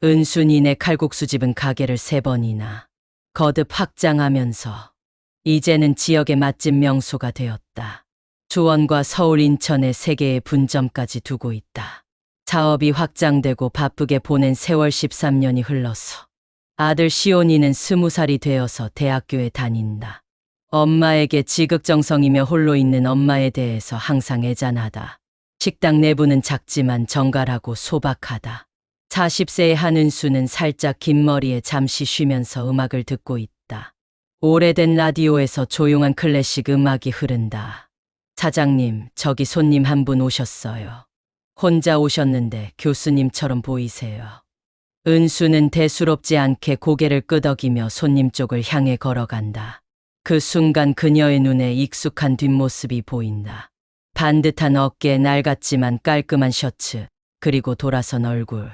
은순이네 칼국수집은 가게를 3번이나 거듭 확장하면서 이제는 지역의 맛집 명소가 되었다. 수원과 서울, 인천에 3개의 분점까지 두고 있다. 사업이 확장되고 바쁘게 보낸 세월 13년이 흘러서 아들 시온이는 20살이 되어서 대학교에 다닌다. 엄마에게 지극정성이며 홀로 있는 엄마에 대해서 항상 애잔하다. 식당 내부는 작지만 정갈하고 소박하다. 40세의 한은수는 살짝 긴 머리에 잠시 쉬면서 음악을 듣고 있다. 오래된 라디오에서 조용한 클래식 음악이 흐른다. 사장님, 저기 손님 한 분 오셨어요. 혼자 오셨는데 교수님처럼 보이세요. 은수는 대수롭지 않게 고개를 끄덕이며 손님 쪽을 향해 걸어간다. 그 순간 그녀의 눈에 익숙한 뒷모습이 보인다. 반듯한 어깨, 낡았지만 깔끔한 셔츠, 그리고 돌아선 얼굴.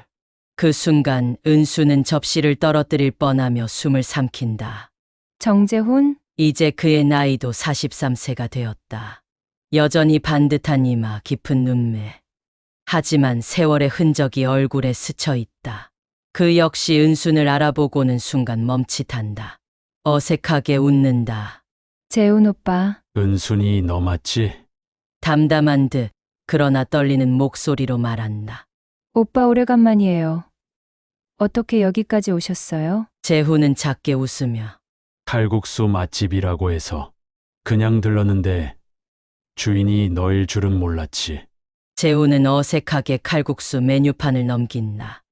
그 순간 은수는 접시를 떨어뜨릴 뻔하며 숨을 삼킨다. 정재훈? 이제 그의 나이도 43세가 되었다. 여전히 반듯한 이마, 깊은 눈매. 하지만 세월의 흔적이 얼굴에 스쳐 있다. 그 역시 은순을 알아보고는 순간 멈칫한다. 어색하게 웃는다. 재훈 오빠. 은순이 너 맞지? 담담한 듯 그러나 떨리는 목소리로 말한다. 오빠 오래간만이에요. 어떻게 여기까지 오셨어요? 재훈은 작게 웃으며. 칼국수 맛집이라고 해서 그냥 들렀는데 주인이 너일 줄은 몰랐지. 재훈은 어색하게 칼국수 메뉴판을 넘긴다.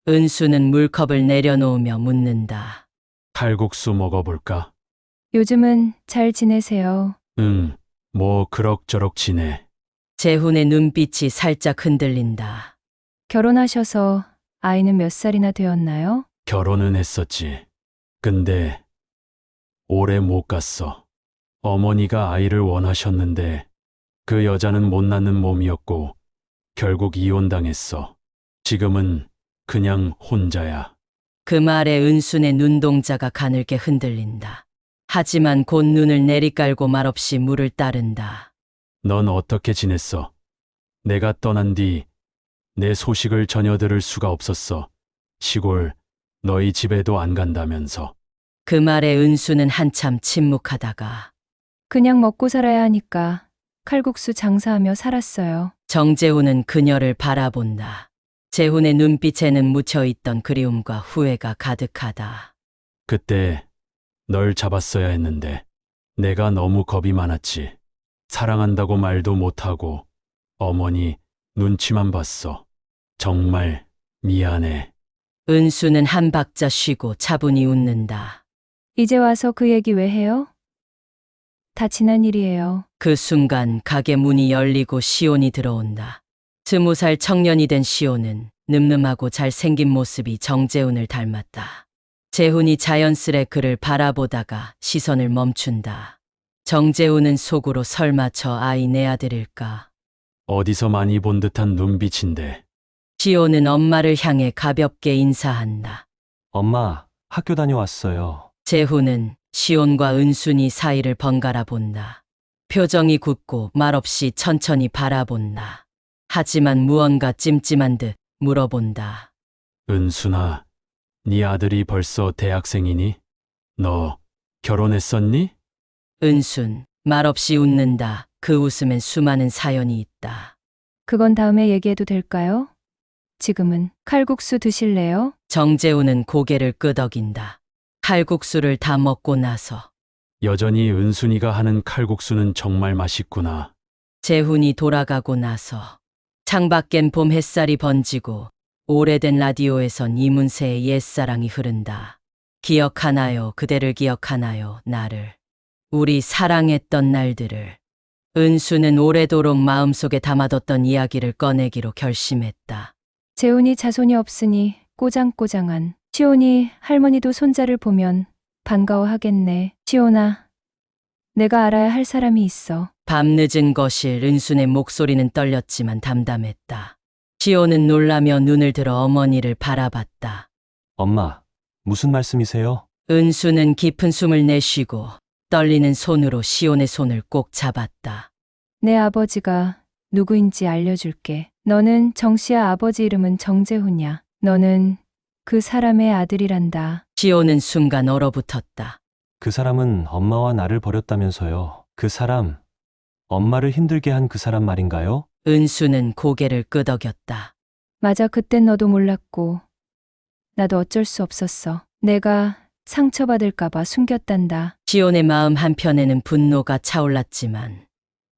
은수는 물컵을 내려놓으며 묻는다. 칼국수 먹어볼까? 요즘은 잘 지내세요? 응, 뭐 그럭저럭 지내. 재훈의 눈빛이 살짝 흔들린다. 결혼하셔서 아이는 몇 살이나 되었나요? 결혼은 했었지. 근데 오래 못 갔어. 어머니가 아이를 원하셨는데 그 여자는 못 낳는 몸이었고 결국 이혼당했어. 지금은 그냥 혼자야. 그 말에 은순의 눈동자가 가늘게 흔들린다. 하지만 곧 눈을 내리깔고 말없이 물을 따른다. 넌 어떻게 지냈어? 내가 떠난 뒤 내 소식을 전혀 들을 수가 없었어. 시골 너희 집에도 안 간다면서. 그 말에 은수는 한참 침묵하다가 그냥 먹고 살아야 하니까 칼국수 장사하며 살았어요. 정재훈은 그녀를 바라본다. 재훈의 눈빛에는 묻혀있던 그리움과 후회가 가득하다. 그때 널 잡았어야 했는데 내가 너무 겁이 많았지. 사랑한다고 말도 못하고 어머니 눈치만 봤어. 정말 미안해. 은수는 한 박자 쉬고 차분히 웃는다. 이제 와서 그 얘기 왜 해요? 다 지난 일이에요. 그 순간 가게 문이 열리고 시온이 들어온다. 20살 청년이 된 시온은 늠름하고 잘생긴 모습이 정재훈을 닮았다. 재훈이 자연스레 그를 바라보다가 시선을 멈춘다. 정재훈은 속으로 설마 저 아이 내 아들일까? 어디서 많이 본 듯한 눈빛인데. 시온은 엄마를 향해 가볍게 인사한다. 엄마, 학교 다녀왔어요. 재훈은 시온과 은순이 사이를 번갈아 본다. 표정이 굳고 말없이 천천히 바라본다. 하지만 무언가 찜찜한 듯 물어본다. 은순아, 네 아들이 벌써 대학생이니? 너 결혼했었니? 은순, 말없이 웃는다. 그 웃음엔 수많은 사연이 있다. 그건 다음에 얘기해도 될까요? 지금은 칼국수 드실래요? 정재훈은 고개를 끄덕인다. 칼국수를 다 먹고 나서 여전히 은순이가 하는 칼국수는 정말 맛있구나. 재훈이 돌아가고 나서 창밖엔 봄 햇살이 번지고 오래된 라디오에선 이문세의 옛사랑이 흐른다. 기억하나요? 그대를 기억하나요? 나를. 우리 사랑했던 날들을. 은수는 오래도록 마음속에 담아뒀던 이야기를 꺼내기로 결심했다. 재훈이 자손이 없으니 꼬장꼬장한 시온이 할머니도 손자를 보면 반가워하겠네. 시온아, 내가 알아야 할 사람이 있어. 밤늦은 거실 은순의 목소리는 떨렸지만 담담했다. 시온은 놀라며 눈을 들어 어머니를 바라봤다. 엄마, 무슨 말씀이세요? 은수는 깊은 숨을 내쉬고 떨리는 손으로 시온의 손을 꼭 잡았다. 내 아버지가 누구인지 알려줄게. 너는 정씨야. 아버지 이름은 정재훈이야. 너는 그 사람의 아들이란다. 시온은 순간 얼어붙었다. 그 사람은 엄마와 나를 버렸다면서요. 그 사람, 엄마를 힘들게 한 그 사람 말인가요? 은수는 고개를 끄덕였다. 맞아, 그땐 너도 몰랐고 나도 어쩔 수 없었어. 내가 상처받을까봐 숨겼단다. 시온의 마음 한편에는 분노가 차올랐지만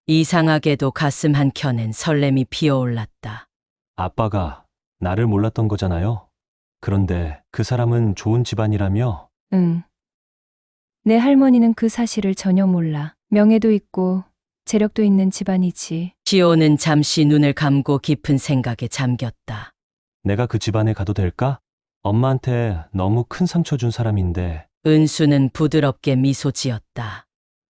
이상하게도 가슴 한켠엔 설렘이 피어올랐다. 아빠가 나를 몰랐던 거잖아요. 그런데 그 사람은 좋은 집안이라며? 응. 내 할머니는 그 사실을 전혀 몰라. 명예도 있고 재력도 있는 집안이지. 시온은 잠시 눈을 감고 깊은 생각에 잠겼다. 내가 그 집안에 가도 될까? 엄마한테 너무 큰 상처 준 사람인데. 은수는 부드럽게 미소 지었다.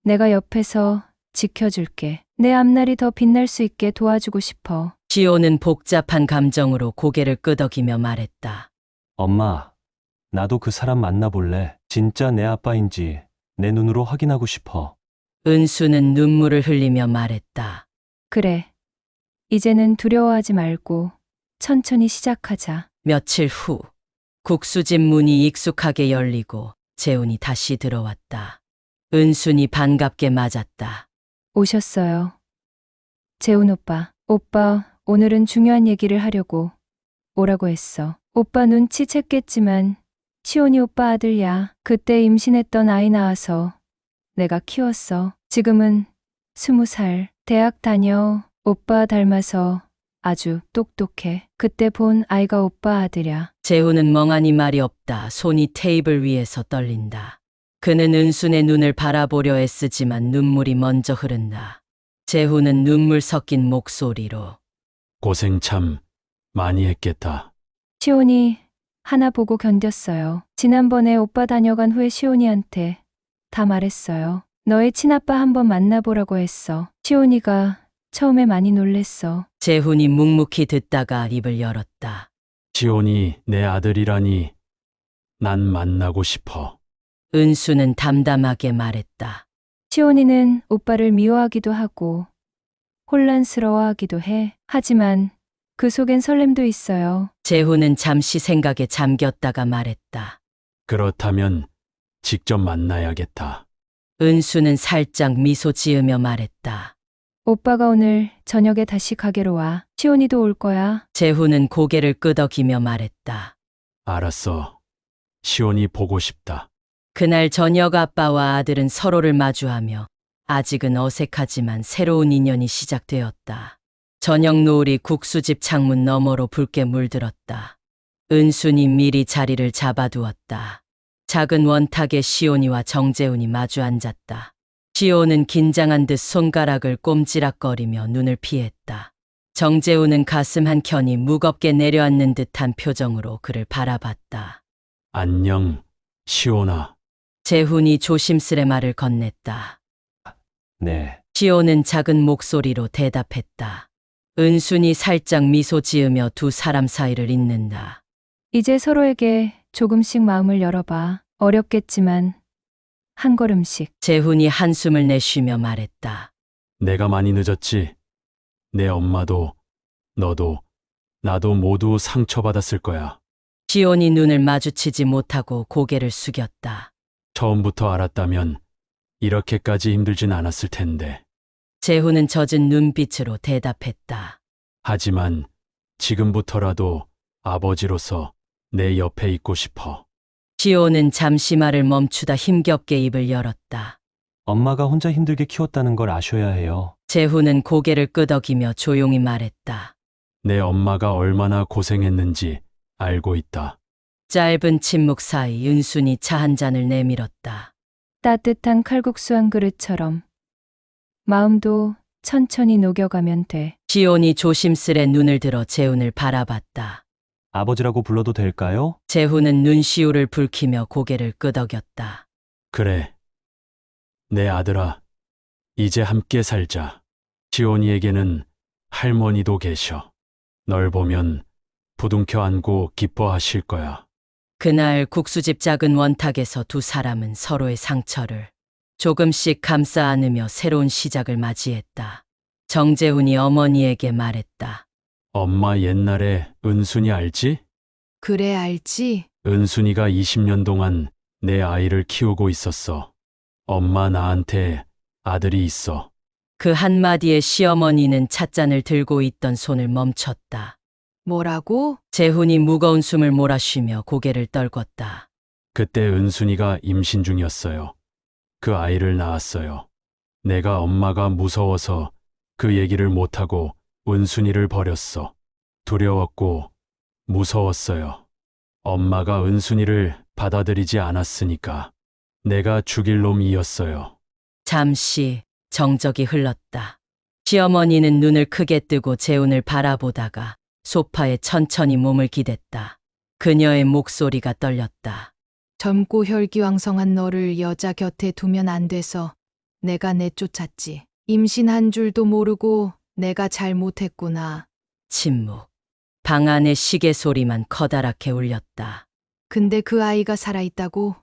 내가 옆에서 지켜줄게. 내 앞날이 더 빛날 수 있게 도와주고 싶어. 시온은 복잡한 감정으로 고개를 끄덕이며 말했다. 엄마, 나도 그 사람 만나볼래. 진짜 내 아빠인지 내 눈으로 확인하고 싶어. 은수는 눈물을 흘리며 말했다. 그래. 이제는 두려워하지 말고 천천히 시작하자. 며칠 후 국수집 문이 익숙하게 열리고 재훈이 다시 들어왔다. 은순이 반갑게 맞았다. 오셨어요. 재훈 오빠. 오빠, 오늘은 중요한 얘기를 하려고 오라고 했어. 오빠 눈치챘겠지만 시온이 오빠 아들야. 그때 임신했던 아이 낳아서 내가 키웠어. 지금은 20살. 대학 다녀. 오빠 닮아서 아주 똑똑해. 그때 본 아이가 오빠 아들이야. 재훈은 멍하니 말이 없다. 손이 테이블 위에서 떨린다. 그는 은순의 눈을 바라보려 애쓰지만 눈물이 먼저 흐른다. 재훈은 눈물 섞인 목소리로 고생 참 많이 했겠다. 시온이 하나 보고 견뎠어요. 지난번에 오빠 다녀간 후에 시온이한테 다 말했어요. 너의 친아빠 한번 만나보라고 했어. 시온이가 처음에 많이 놀랬어. 재훈이 묵묵히 듣다가 입을 열었다. 시온이 내 아들이라니 난 만나고 싶어. 은수는 담담하게 말했다. 시온이는 오빠를 미워하기도 하고 혼란스러워하기도 해. 하지만 그 속엔 설렘도 있어요. 재훈은 잠시 생각에 잠겼다가 말했다. 그렇다면 직접 만나야겠다. 은수는 살짝 미소 지으며 말했다. 오빠가 오늘 저녁에 다시 가게로 와. 시온이도 올 거야. 재훈은 고개를 끄덕이며 말했다. 알았어. 시온이 보고 싶다. 그날 저녁 아빠와 아들은 서로를 마주하며 아직은 어색하지만 새로운 인연이 시작되었다. 저녁 노을이 국수집 창문 너머로 붉게 물들었다. 은순이 미리 자리를 잡아두었다. 작은 원탁에 시온이와 정재훈이 마주 앉았다. 시온은 긴장한 듯 손가락을 꼼지락거리며 눈을 피했다. 정재훈은 가슴 한켠이 무겁게 내려앉는 듯한 표정으로 그를 바라봤다. 안녕, 시온아. 재훈이 조심스레 말을 건넸다. 네. 시온은 작은 목소리로 대답했다. 은순이 살짝 미소 지으며 두 사람 사이를 잇는다. 이제 서로에게 조금씩 마음을 열어봐. 어렵겠지만 한 걸음씩. 재훈이 한숨을 내쉬며 말했다. 내가 많이 늦었지. 내 엄마도, 너도, 나도 모두 상처받았을 거야. 시온이 눈을 마주치지 못하고 고개를 숙였다. 처음부터 알았다면 이렇게까지 힘들진 않았을 텐데. 재훈은 젖은 눈빛으로 대답했다. 하지만 지금부터라도 아버지로서 내 옆에 있고 싶어. 시온은 잠시 말을 멈추다 힘겹게 입을 열었다. 엄마가 혼자 힘들게 키웠다는 걸 아셔야 해요. 재훈은 고개를 끄덕이며 조용히 말했다. 내 엄마가 얼마나 고생했는지 알고 있다. 짧은 침묵 사이 은순이 차 한 잔을 내밀었다. 따뜻한 칼국수 한 그릇처럼 마음도 천천히 녹여가면 돼. 시온이 조심스레 눈을 들어 재훈을 바라봤다. 아버지라고 불러도 될까요? 재훈은 눈시울을 붉히며 고개를 끄덕였다. 그래. 내 아들아, 이제 함께 살자. 시온이에게는 할머니도 계셔. 널 보면 부둥켜 안고 기뻐하실 거야. 그날 국수집 작은 원탁에서 두 사람은 서로의 상처를 조금씩 감싸 안으며 새로운 시작을 맞이했다. 정재훈이 어머니에게 말했다. 엄마 옛날에 은순이 알지? 그래 알지. 은순이가 20년 동안 내 아이를 키우고 있었어. 엄마 나한테 아들이 있어. 그 한마디에 시어머니는 찻잔을 들고 있던 손을 멈췄다. 뭐라고? 재훈이 무거운 숨을 몰아쉬며 고개를 떨궜다. 그때 은순이가 임신 중이었어요. 그 아이를 낳았어요. 내가 엄마가 무서워서 그 얘기를 못하고 은순이를 버렸어. 두려웠고 무서웠어요. 엄마가 은순이를 받아들이지 않았으니까 내가 죽일 놈이었어요. 잠시 정적이 흘렀다. 시어머니는 눈을 크게 뜨고 재훈을 바라보다가 소파에 천천히 몸을 기댔다. 그녀의 목소리가 떨렸다. 젊고 혈기왕성한 너를 여자 곁에 두면 안 돼서 내가 내쫓았지. 임신한 줄도 모르고 내가 잘못했구나. 침묵. 방 안의 시계 소리만 커다랗게 울렸다. 근데 그 아이가 살아있다고?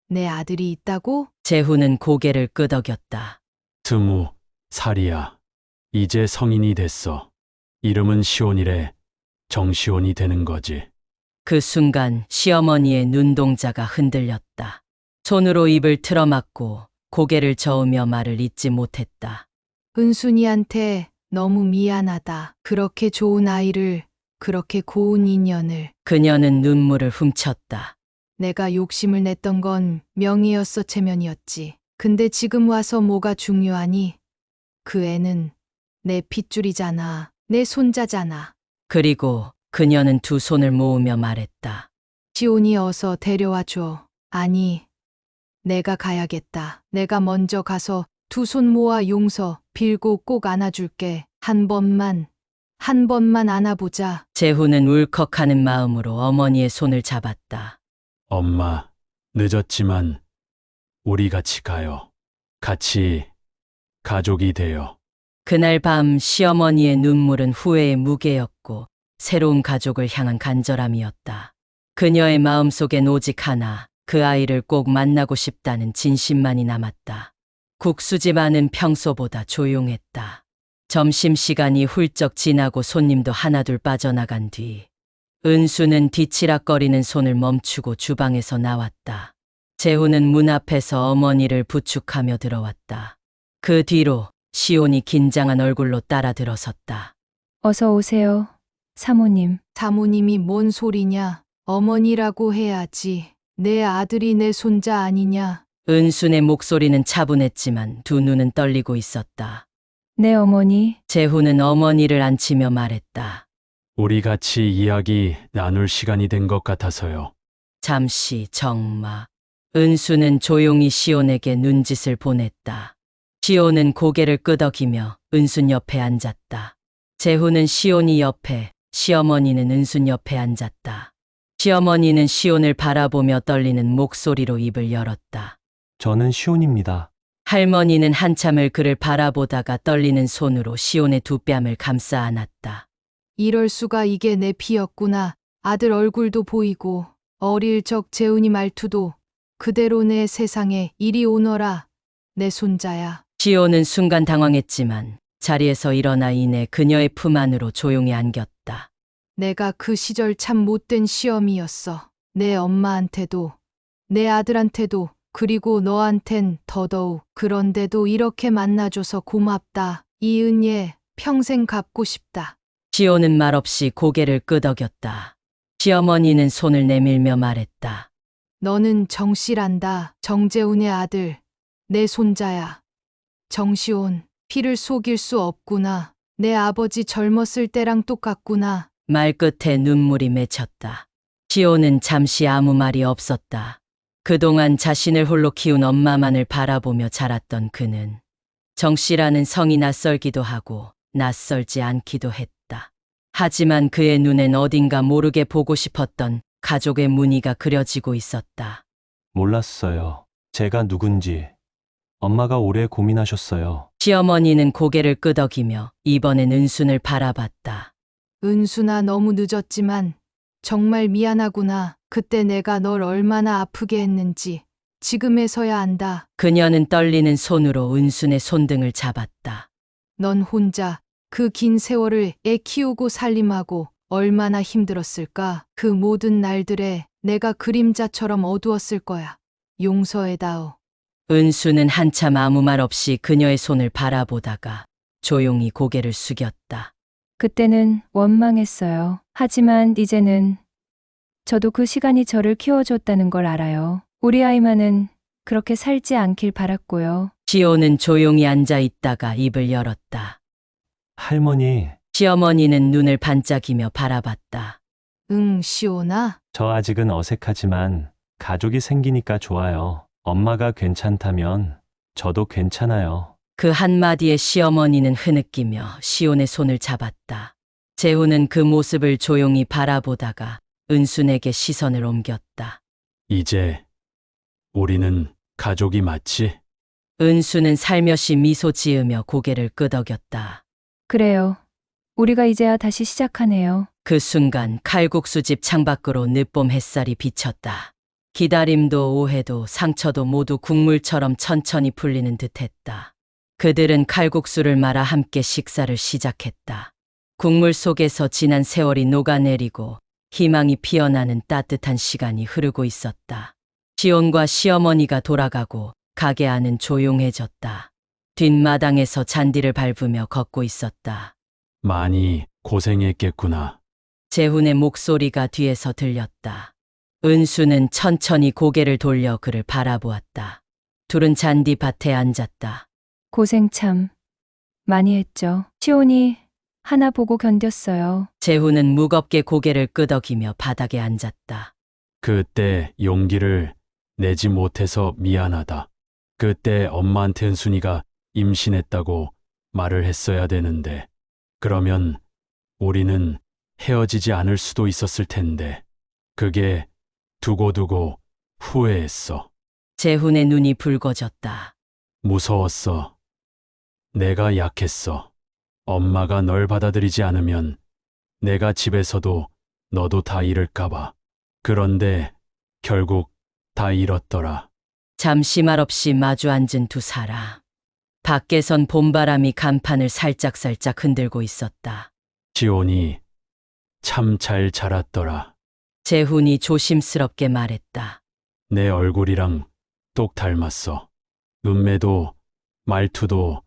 내 아들이 있다고? 재훈은 고개를 끄덕였다. 20살이야. 이제 성인이 됐어. 이름은 시온이래. 정시온이 되는 거지. 그 순간 시어머니의 눈동자가 흔들렸다. 손으로 입을 틀어막고 고개를 저으며 말을 잇지 못했다. 은순이한테 너무 미안하다. 그렇게 좋은 아이를, 그렇게 고운 인연을. 그녀는 눈물을 훔쳤다. 내가 욕심을 냈던 건 명의였어 체면이었지. 근데 지금 와서 뭐가 중요하니? 그 애는 내 핏줄이잖아. 내 손자잖아. 그리고 그녀는 두 손을 모으며 말했다. 시온이 어서 데려와 줘. 아니, 내가 가야겠다. 내가 먼저 가서 두 손 모아 용서 빌고 꼭 안아줄게. 한 번만 안아보자. 재훈은 울컥하는 마음으로 어머니의 손을 잡았다. 엄마, 늦었지만 우리 같이 가요. 같이 가족이 돼요. 그날 밤 시어머니의 눈물은 후회의 무게였고 새로운 가족을 향한 간절함이었다. 그녀의 마음속엔 오직 하나, 그 아이를 꼭 만나고 싶다는 진심만이 남았다. 국수집 안은 평소보다 조용했다. 점심시간이 훌쩍 지나고 손님도 하나둘 빠져나간 뒤 은수는 뒤치락거리는 손을 멈추고 주방에서 나왔다. 재훈은 문 앞에서 어머니를 부축하며 들어왔다. 그 뒤로 시온이 긴장한 얼굴로 따라 들어섰다. 어서 오세요, 사모님. 사모님이 뭔 소리냐? 어머니라고 해야지. 내 아들이 내 손자 아니냐? 은순의 목소리는 차분했지만 두 눈은 떨리고 있었다. 네, 어머니. 재훈은 어머니를 앉히며 말했다. 우리 같이 이야기 나눌 시간이 된 것 같아서요. 잠시 정마. 은수는 조용히 시온에게 눈짓을 보냈다. 시온은 고개를 끄덕이며 은순 옆에 앉았다. 재훈은 시온이 옆에, 시어머니는 은순 옆에 앉았다. 시어머니는 시온을 바라보며 떨리는 목소리로 입을 열었다. 저는 시온입니다. 할머니는 한참을 그를 바라보다가 떨리는 손으로 시온의 두 뺨을 감싸 안았다. 이럴 수가 이게 내 피였구나. 아들 얼굴도 보이고 어릴 적 재훈이 말투도 그대로 내 세상에 이리 오너라. 내 손자야. 시온은 순간 당황했지만 자리에서 일어나 이내 그녀의 품 안으로 조용히 안겼다. 내가 그 시절 참 못된 시어미였어. 내 엄마한테도 내 아들한테도 그리고 너한텐 더더욱. 그런데도 이렇게 만나줘서 고맙다. 이 은혜 평생 갚고 싶다. 시온은 말없이 고개를 끄덕였다. 시어머니는 손을 내밀며 말했다. 너는 정씨란다. 정재훈의 아들. 내 손자야. 정시온. 피를 속일 수 없구나. 내 아버지 젊었을 때랑 똑같구나. 말끝에 눈물이 맺혔다. 시온은 잠시 아무 말이 없었다. 그동안 자신을 홀로 키운 엄마만을 바라보며 자랐던 그는 정씨라는 성이 낯설기도 하고 낯설지 않기도 했다. 하지만 그의 눈엔 어딘가 모르게 보고 싶었던 가족의 무늬가 그려지고 있었다. 몰랐어요. 제가 누군지. 엄마가 오래 고민하셨어요. 시어머니는 고개를 끄덕이며 이번엔 은순을 바라봤다. 은순아, 너무 늦었지만 정말 미안하구나. 그때 내가 널 얼마나 아프게 했는지 지금에서야 안다. 그녀는 떨리는 손으로 은순의 손등을 잡았다. 넌 혼자 그 긴 세월을 애 키우고 살림하고 얼마나 힘들었을까. 그 모든 날들에 내가 그림자처럼 어두웠을 거야. 용서해다오. 은수는 한참 아무 말 없이 그녀의 손을 바라보다가 조용히 고개를 숙였다. 그때는 원망했어요. 하지만 이제는 저도 그 시간이 저를 키워줬다는 걸 알아요. 우리 아이만은 그렇게 살지 않길 바랐고요. 시온은 조용히 앉아 있다가 입을 열었다. 할머니, 시어머니는 눈을 반짝이며 바라봤다. 응, 시온아? 저 아직은 어색하지만 가족이 생기니까 좋아요. 엄마가 괜찮다면 저도 괜찮아요. 그 한마디에 시어머니는 흐느끼며 시온의 손을 잡았다. 재훈은 그 모습을 조용히 바라보다가 은순에게 시선을 옮겼다. 이제 우리는 가족이 맞지? 은수는 살며시 미소 지으며 고개를 끄덕였다. 그래요. 우리가 이제야 다시 시작하네요. 그 순간 칼국수집 창밖으로 늦봄 햇살이 비쳤다. 기다림도 오해도 상처도 모두 국물처럼 천천히 풀리는 듯했다. 그들은 칼국수를 말아 함께 식사를 시작했다. 국물 속에서 지난 세월이 녹아내리고 희망이 피어나는 따뜻한 시간이 흐르고 있었다. 시온과 시어머니가 돌아가고 가게 안은 조용해졌다. 뒷마당에서 잔디를 밟으며 걷고 있었다. 많이 고생했겠구나. 재훈의 목소리가 뒤에서 들렸다. 은수는 천천히 고개를 돌려 그를 바라보았다. 둘은 잔디밭에 앉았다. 고생 참 많이 했죠. 시온이 하나 보고 견뎠어요. 재훈은 무겁게 고개를 끄덕이며 바닥에 앉았다. 그때 용기를 내지 못해서 미안하다. 그때 엄마한테 은순이가 임신했다고 말을 했어야 되는데, 그러면 우리는 헤어지지 않을 수도 있었을 텐데, 그게 두고두고 후회했어. 재훈의 눈이 붉어졌다. 무서웠어. 내가 약했어. 엄마가 널 받아들이지 않으면 내가 집에서도 너도 다 잃을까봐. 그런데 결국 다 잃었더라. 잠시 말없이 마주 앉은 두 사람. 밖에선 봄바람이 간판을 살짝살짝 흔들고 있었다. 시온이 참 잘 자랐더라. 재훈이 조심스럽게 말했다. 내 얼굴이랑 똑 닮았어. 눈매도 말투도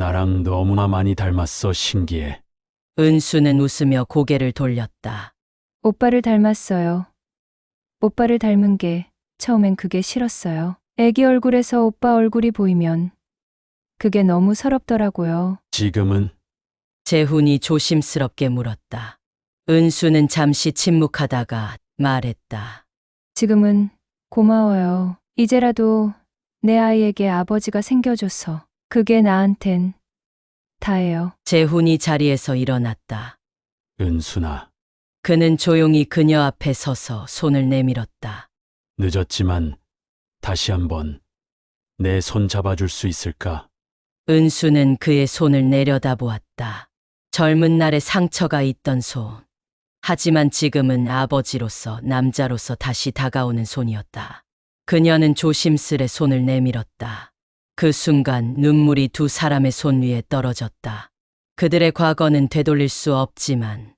나랑 너무나 많이 닮았어. 신기해. 은수는 웃으며 고개를 돌렸다. 오빠를 닮았어요. 오빠를 닮은 게 처음엔 그게 싫었어요. 애기 얼굴에서 오빠 얼굴이 보이면 그게 너무 서럽더라고요. 지금은 재훈이 조심스럽게 물었다. 은수는 잠시 침묵하다가 말했다. 지금은 고마워요. 이제라도 내 아이에게 아버지가 생겨줘서 그게 나한텐 다예요. 재훈이 자리에서 일어났다. 은순아, 그는 조용히 그녀 앞에 서서 손을 내밀었다. 늦었지만 다시 한번 내 손 잡아줄 수 있을까? 은수는 그의 손을 내려다보았다. 젊은 날의 상처가 있던 손. 하지만 지금은 아버지로서 남자로서 다시 다가오는 손이었다. 그녀는 조심스레 손을 내밀었다. 그 순간 눈물이 두 사람의 손 위에 떨어졌다. 그들의 과거는 되돌릴 수 없지만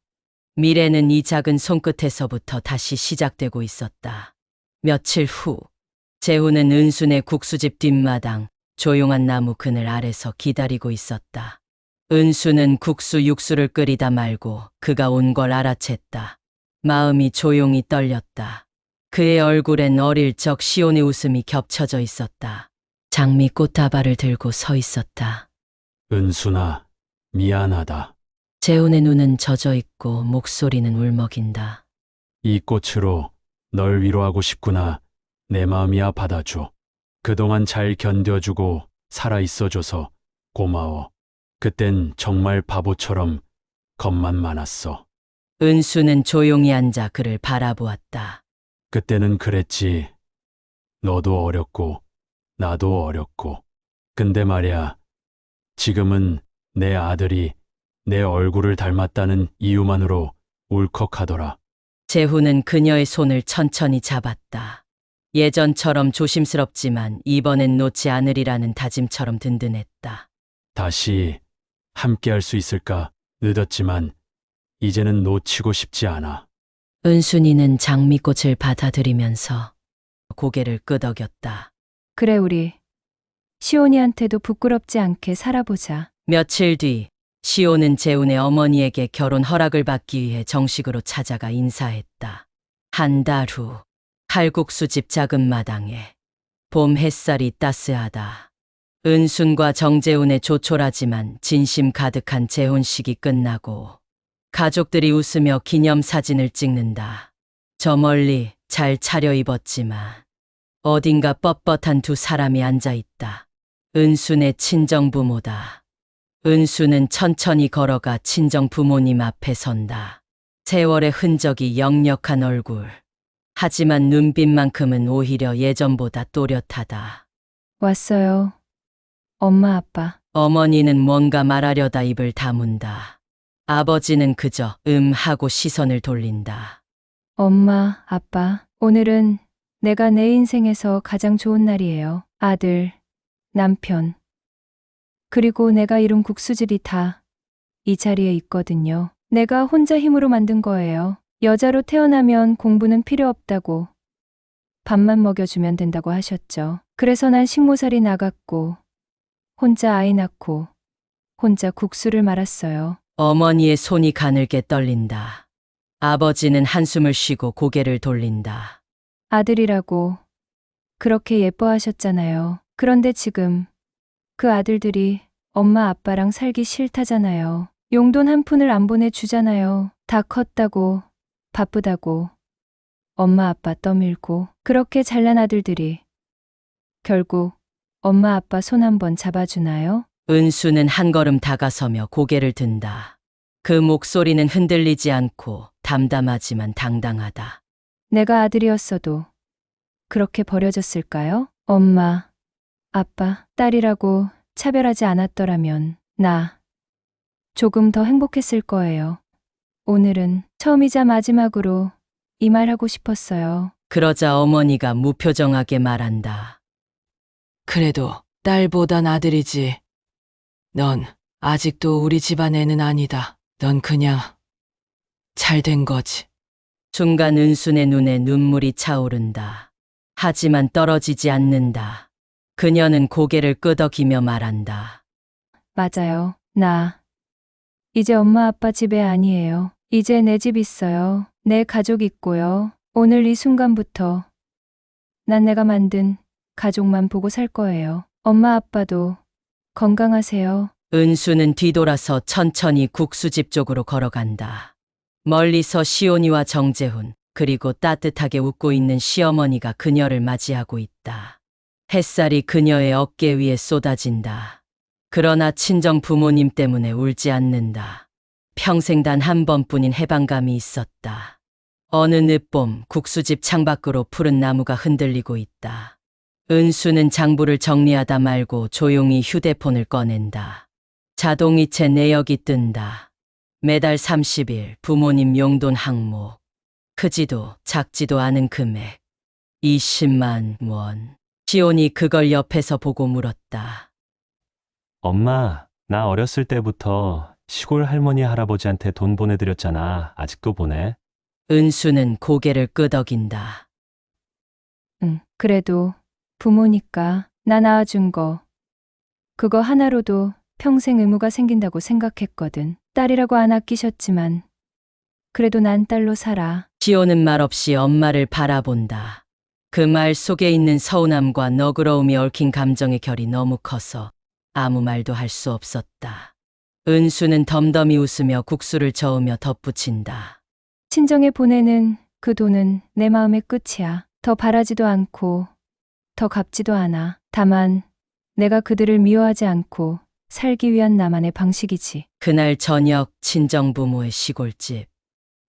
미래는 이 작은 손끝에서부터 다시 시작되고 있었다. 며칠 후 재훈은 은순의 국수집 뒷마당 조용한 나무 그늘 아래서 기다리고 있었다. 은수는 국수 육수를 끓이다 말고 그가 온 걸 알아챘다. 마음이 조용히 떨렸다. 그의 얼굴엔 어릴 적 시온의 웃음이 겹쳐져 있었다. 장미꽃 다발을 들고 서 있었다. 은순아, 미안하다. 재훈의 눈은 젖어 있고 목소리는 울먹인다. 이 꽃으로 널 위로하고 싶구나. 내 마음이야 받아줘. 그동안 잘 견뎌주고 살아있어줘서 고마워. 그땐 정말 바보처럼 겁만 많았어. 은수는 조용히 앉아 그를 바라보았다. 그때는 그랬지. 너도 어렸고 나도 어렸고. 근데 말야, 지금은 내 아들이 내 얼굴을 닮았다는 이유만으로 울컥하더라. 재훈은 그녀의 손을 천천히 잡았다. 예전처럼 조심스럽지만 이번엔 놓지 않으리라는 다짐처럼 든든했다. 다시 함께 할 수 있을까? 늦었지만 이제는 놓치고 싶지 않아. 은순이는 장미꽃을 받아들이면서 고개를 끄덕였다. 그래, 우리 시온이한테도 부끄럽지 않게 살아보자. 며칠 뒤 시온은 재훈의 어머니에게 결혼 허락을 받기 위해 정식으로 찾아가 인사했다. 한 달 후 칼국수집 작은 마당에 봄 햇살이 따스하다. 은순과 정재훈의 조촐하지만 진심 가득한 재혼식이 끝나고 가족들이 웃으며 기념사진을 찍는다. 저 멀리 잘 차려입었지만 어딘가 뻣뻣한 두 사람이 앉아있다. 은순의 친정부모다. 은수는 천천히 걸어가 친정부모님 앞에 선다. 세월의 흔적이 역력한 얼굴. 하지만 눈빛만큼은 오히려 예전보다 또렷하다. 왔어요. 엄마, 아빠. 어머니는 뭔가 말하려다 입을 다문다. 아버지는 그저 하고 시선을 돌린다. 엄마, 아빠. 오늘은 내가 내 인생에서 가장 좋은 날이에요. 아들, 남편. 그리고 내가 이룬 국수집이 다 이 자리에 있거든요. 내가 혼자 힘으로 만든 거예요. 여자로 태어나면 공부는 필요 없다고, 밥만 먹여주면 된다고 하셨죠. 그래서 난 식모살이 나갔고 혼자 아이 낳고 혼자 국수를 말았어요. 어머니의 손이 가늘게 떨린다. 아버지는 한숨을 쉬고 고개를 돌린다. 아들이라고 그렇게 예뻐하셨잖아요. 그런데 지금 그 아들들이 엄마 아빠랑 살기 싫다잖아요. 용돈 한 푼을 안 보내주잖아요. 다 컸다고, 바쁘다고, 엄마 아빠 떠밀고. 그렇게 잘난 아들들이 결국 엄마 아빠 손 한번 잡아주나요? 은수는 한 걸음 다가서며 고개를 든다. 그 목소리는 흔들리지 않고 담담하지만 당당하다. 내가 아들이었어도 그렇게 버려졌을까요? 엄마, 아빠, 딸이라고 차별하지 않았더라면 나 조금 더 행복했을 거예요. 오늘은 처음이자 마지막으로 이 말 하고 싶었어요. 그러자 어머니가 무표정하게 말한다. 그래도 딸보단 아들이지. 넌 아직도 우리 집안 애는 아니다. 넌 그냥 잘된 거지. 순간 은순의 눈에 눈물이 차오른다. 하지만 떨어지지 않는다. 그녀는 고개를 끄덕이며 말한다. 맞아요. 나 이제 엄마 아빠 집에 아니에요. 이제 내 집 있어요. 내 가족 있고요. 오늘 이 순간부터 난 내가 만든 가족만 보고 살 거예요. 엄마 아빠도 건강하세요. 은수는 뒤돌아서 천천히 국수집 쪽으로 걸어간다. 멀리서 시온이와 정재훈, 그리고 따뜻하게 웃고 있는 시어머니가 그녀를 맞이하고 있다. 햇살이 그녀의 어깨 위에 쏟아진다. 그러나 친정 부모님 때문에 울지 않는다. 평생 단 한 번뿐인 해방감이 있었다. 어느 늦봄 국수집 창밖으로 푸른 나무가 흔들리고 있다. 은수는 장부를 정리하다 말고 조용히 휴대폰을 꺼낸다. 자동이체 내역이 뜬다. 매달 30일 부모님 용돈 항목. 크지도 작지도 않은 금액. 20만 원. 시온이 그걸 옆에서 보고 물었다. 엄마, 나 어렸을 때부터 시골 할머니 할아버지한테 돈 보내드렸잖아. 아직도 보내? 은수는 고개를 끄덕인다. 그래도 부모니까 나 낳아준 거. 그거 하나로도 평생 의무가 생긴다고 생각했거든. 딸이라고 안 아끼셨지만 그래도 난 딸로 살아. 시온은 말없이 엄마를 바라본다. 그 말 속에 있는 서운함과 너그러움이 얽힌 감정의 결이 너무 커서 아무 말도 할 수 없었다. 은수는 덤덤히 웃으며 국수를 저으며 덧붙인다. 친정에 보내는 그 돈은 내 마음의 끝이야. 더 바라지도 않고 더 갚지도 않아. 다만 내가 그들을 미워하지 않고 살기 위한 나만의 방식이지. 그날 저녁 친정부모의 시골집.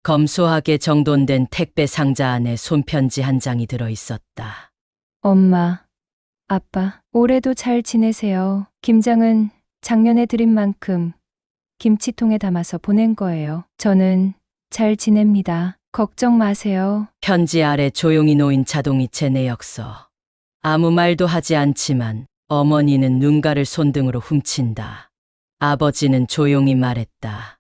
검소하게 정돈된 택배 상자 안에 손편지 한 장이 들어 있었다. 엄마, 아빠, 올해도 잘 지내세요. 김장은 작년에 드린 만큼 김치통에 담아서 보낸 거예요. 저는 잘 지냅니다. 걱정 마세요. 편지 아래 조용히 놓인 자동이체 내역서. 아무 말도 하지 않지만 어머니는 눈가를 손등으로 훔친다. 아버지는 조용히 말했다.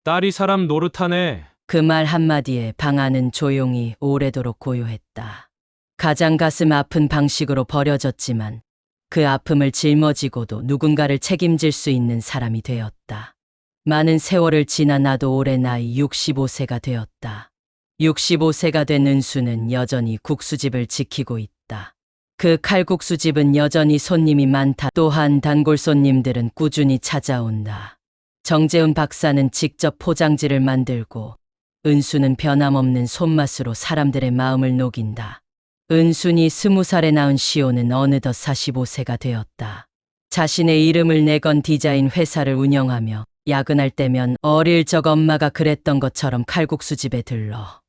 딸이 사람 노릇하네. 그 말 한마디에 방 안은 조용히 오래도록 고요했다. 가장 가슴 아픈 방식으로 버려졌지만 그 아픔을 짊어지고도 누군가를 책임질 수 있는 사람이 되었다. 많은 세월을 지나 나도 올해 나이 65세가 되었다. 65세가 된 은수는 여전히 국수집을 지키고 있다. 그 칼국수집은 여전히 손님이 많다. 또한 단골 손님들은 꾸준히 찾아온다. 정재훈 박사는 직접 포장지를 만들고 은수는 변함없는 손맛으로 사람들의 마음을 녹인다. 은순이 20살에 낳은 시온은 어느덧 45세가 되었다. 자신의 이름을 내건 디자인 회사를 운영하며 야근할 때면 어릴 적 엄마가 그랬던 것처럼 칼국수집에 들러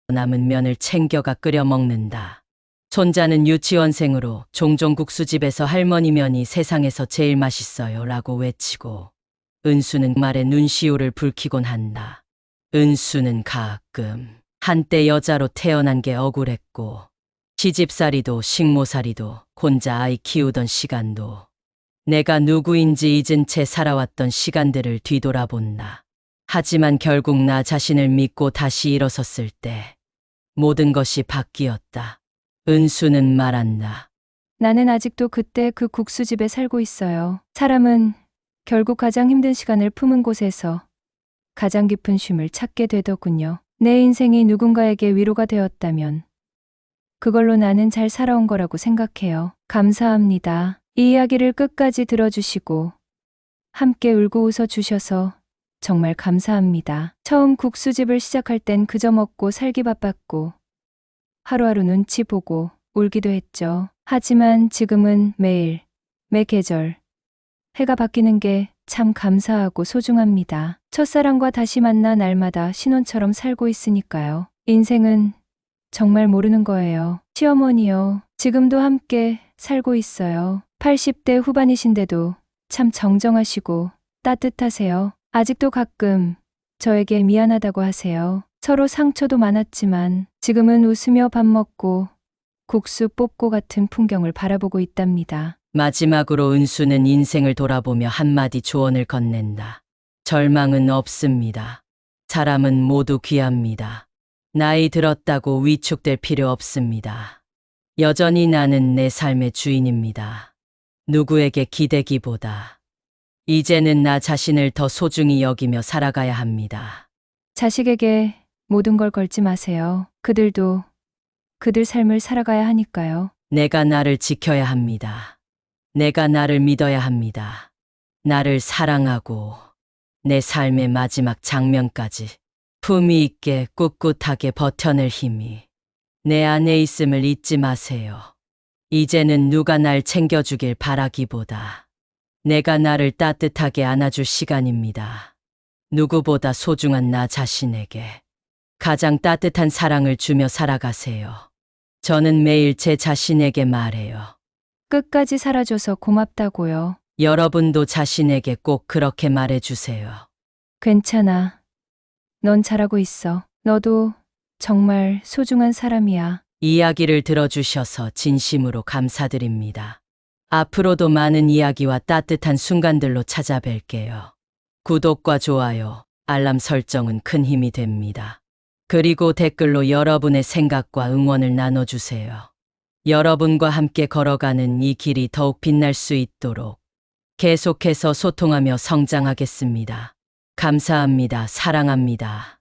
남은 면을 챙겨가 끓여 먹는다. 손자는 유치원생으로 종종 국수집에서 할머니 면이 세상에서 제일 맛있어요 라고 외치고 은수는 말에 눈시울을 붉히곤 한다. 은수는 가끔 한때 여자로 태어난 게 억울했고 시집살이도 식모살이도 혼자 아이 키우던 시간도 내가 누구인지 잊은 채 살아왔던 시간들을 뒤돌아본다. 하지만 결국 나 자신을 믿고 다시 일어섰을 때 모든 것이 바뀌었다. 은수는 말한다. 나는 아직도 그때 그 국수집에 살고 있어요. 사람은 결국 가장 힘든 시간을 품은 곳에서 가장 깊은 쉼을 찾게 되더군요. 내 인생이 누군가에게 위로가 되었다면 그걸로 나는 잘 살아온 거라고 생각해요. 감사합니다. 이 이야기를 끝까지 들어주시고 함께 울고 웃어주셔서 정말 감사합니다. 처음 국수집을 시작할 땐 그저 먹고 살기 바빴고 하루하루 눈치 보고 울기도 했죠. 하지만 지금은 매일, 매 계절, 해가 바뀌는 게 참 감사하고 소중합니다. 첫사랑과 다시 만나 날마다 신혼처럼 살고 있으니까요. 인생은 정말 모르는 거예요. 시어머니요. 지금도 함께 살고 있어요. 80대 후반이신데도 참 정정하시고 따뜻하세요. 아직도 가끔 저에게 미안하다고 하세요. 서로 상처도 많았지만 지금은 웃으며 밥 먹고 국수 뽑고 같은 풍경을 바라보고 있답니다. 마지막으로 은수는 인생을 돌아보며 한마디 조언을 건넨다. 절망은 없습니다. 사람은 모두 귀합니다. 나이 들었다고 위축될 필요 없습니다. 여전히 나는 내 삶의 주인입니다. 누구에게 기대기보다 이제는 나 자신을 더 소중히 여기며 살아가야 합니다. 자식에게 모든 걸 걸지 마세요. 그들도 그들 삶을 살아가야 하니까요. 내가 나를 지켜야 합니다. 내가 나를 믿어야 합니다. 나를 사랑하고 내 삶의 마지막 장면까지 품위 있게 꿋꿋하게 버텨낼 힘이 내 안에 있음을 잊지 마세요. 이제는 누가 날 챙겨주길 바라기보다 내가 나를 따뜻하게 안아줄 시간입니다. 누구보다 소중한 나 자신에게 가장 따뜻한 사랑을 주며 살아가세요. 저는 매일 제 자신에게 말해요. 끝까지 살아줘서 고맙다고요. 여러분도 자신에게 꼭 그렇게 말해주세요. 괜찮아. 넌 잘하고 있어. 너도 정말 소중한 사람이야. 이야기를 들어주셔서 진심으로 감사드립니다. 앞으로도 많은 이야기와 따뜻한 순간들로 찾아뵐게요. 구독과 좋아요, 알람 설정은 큰 힘이 됩니다. 그리고 댓글로 여러분의 생각과 응원을 나눠주세요. 여러분과 함께 걸어가는 이 길이 더욱 빛날 수 있도록 계속해서 소통하며 성장하겠습니다. 감사합니다. 사랑합니다.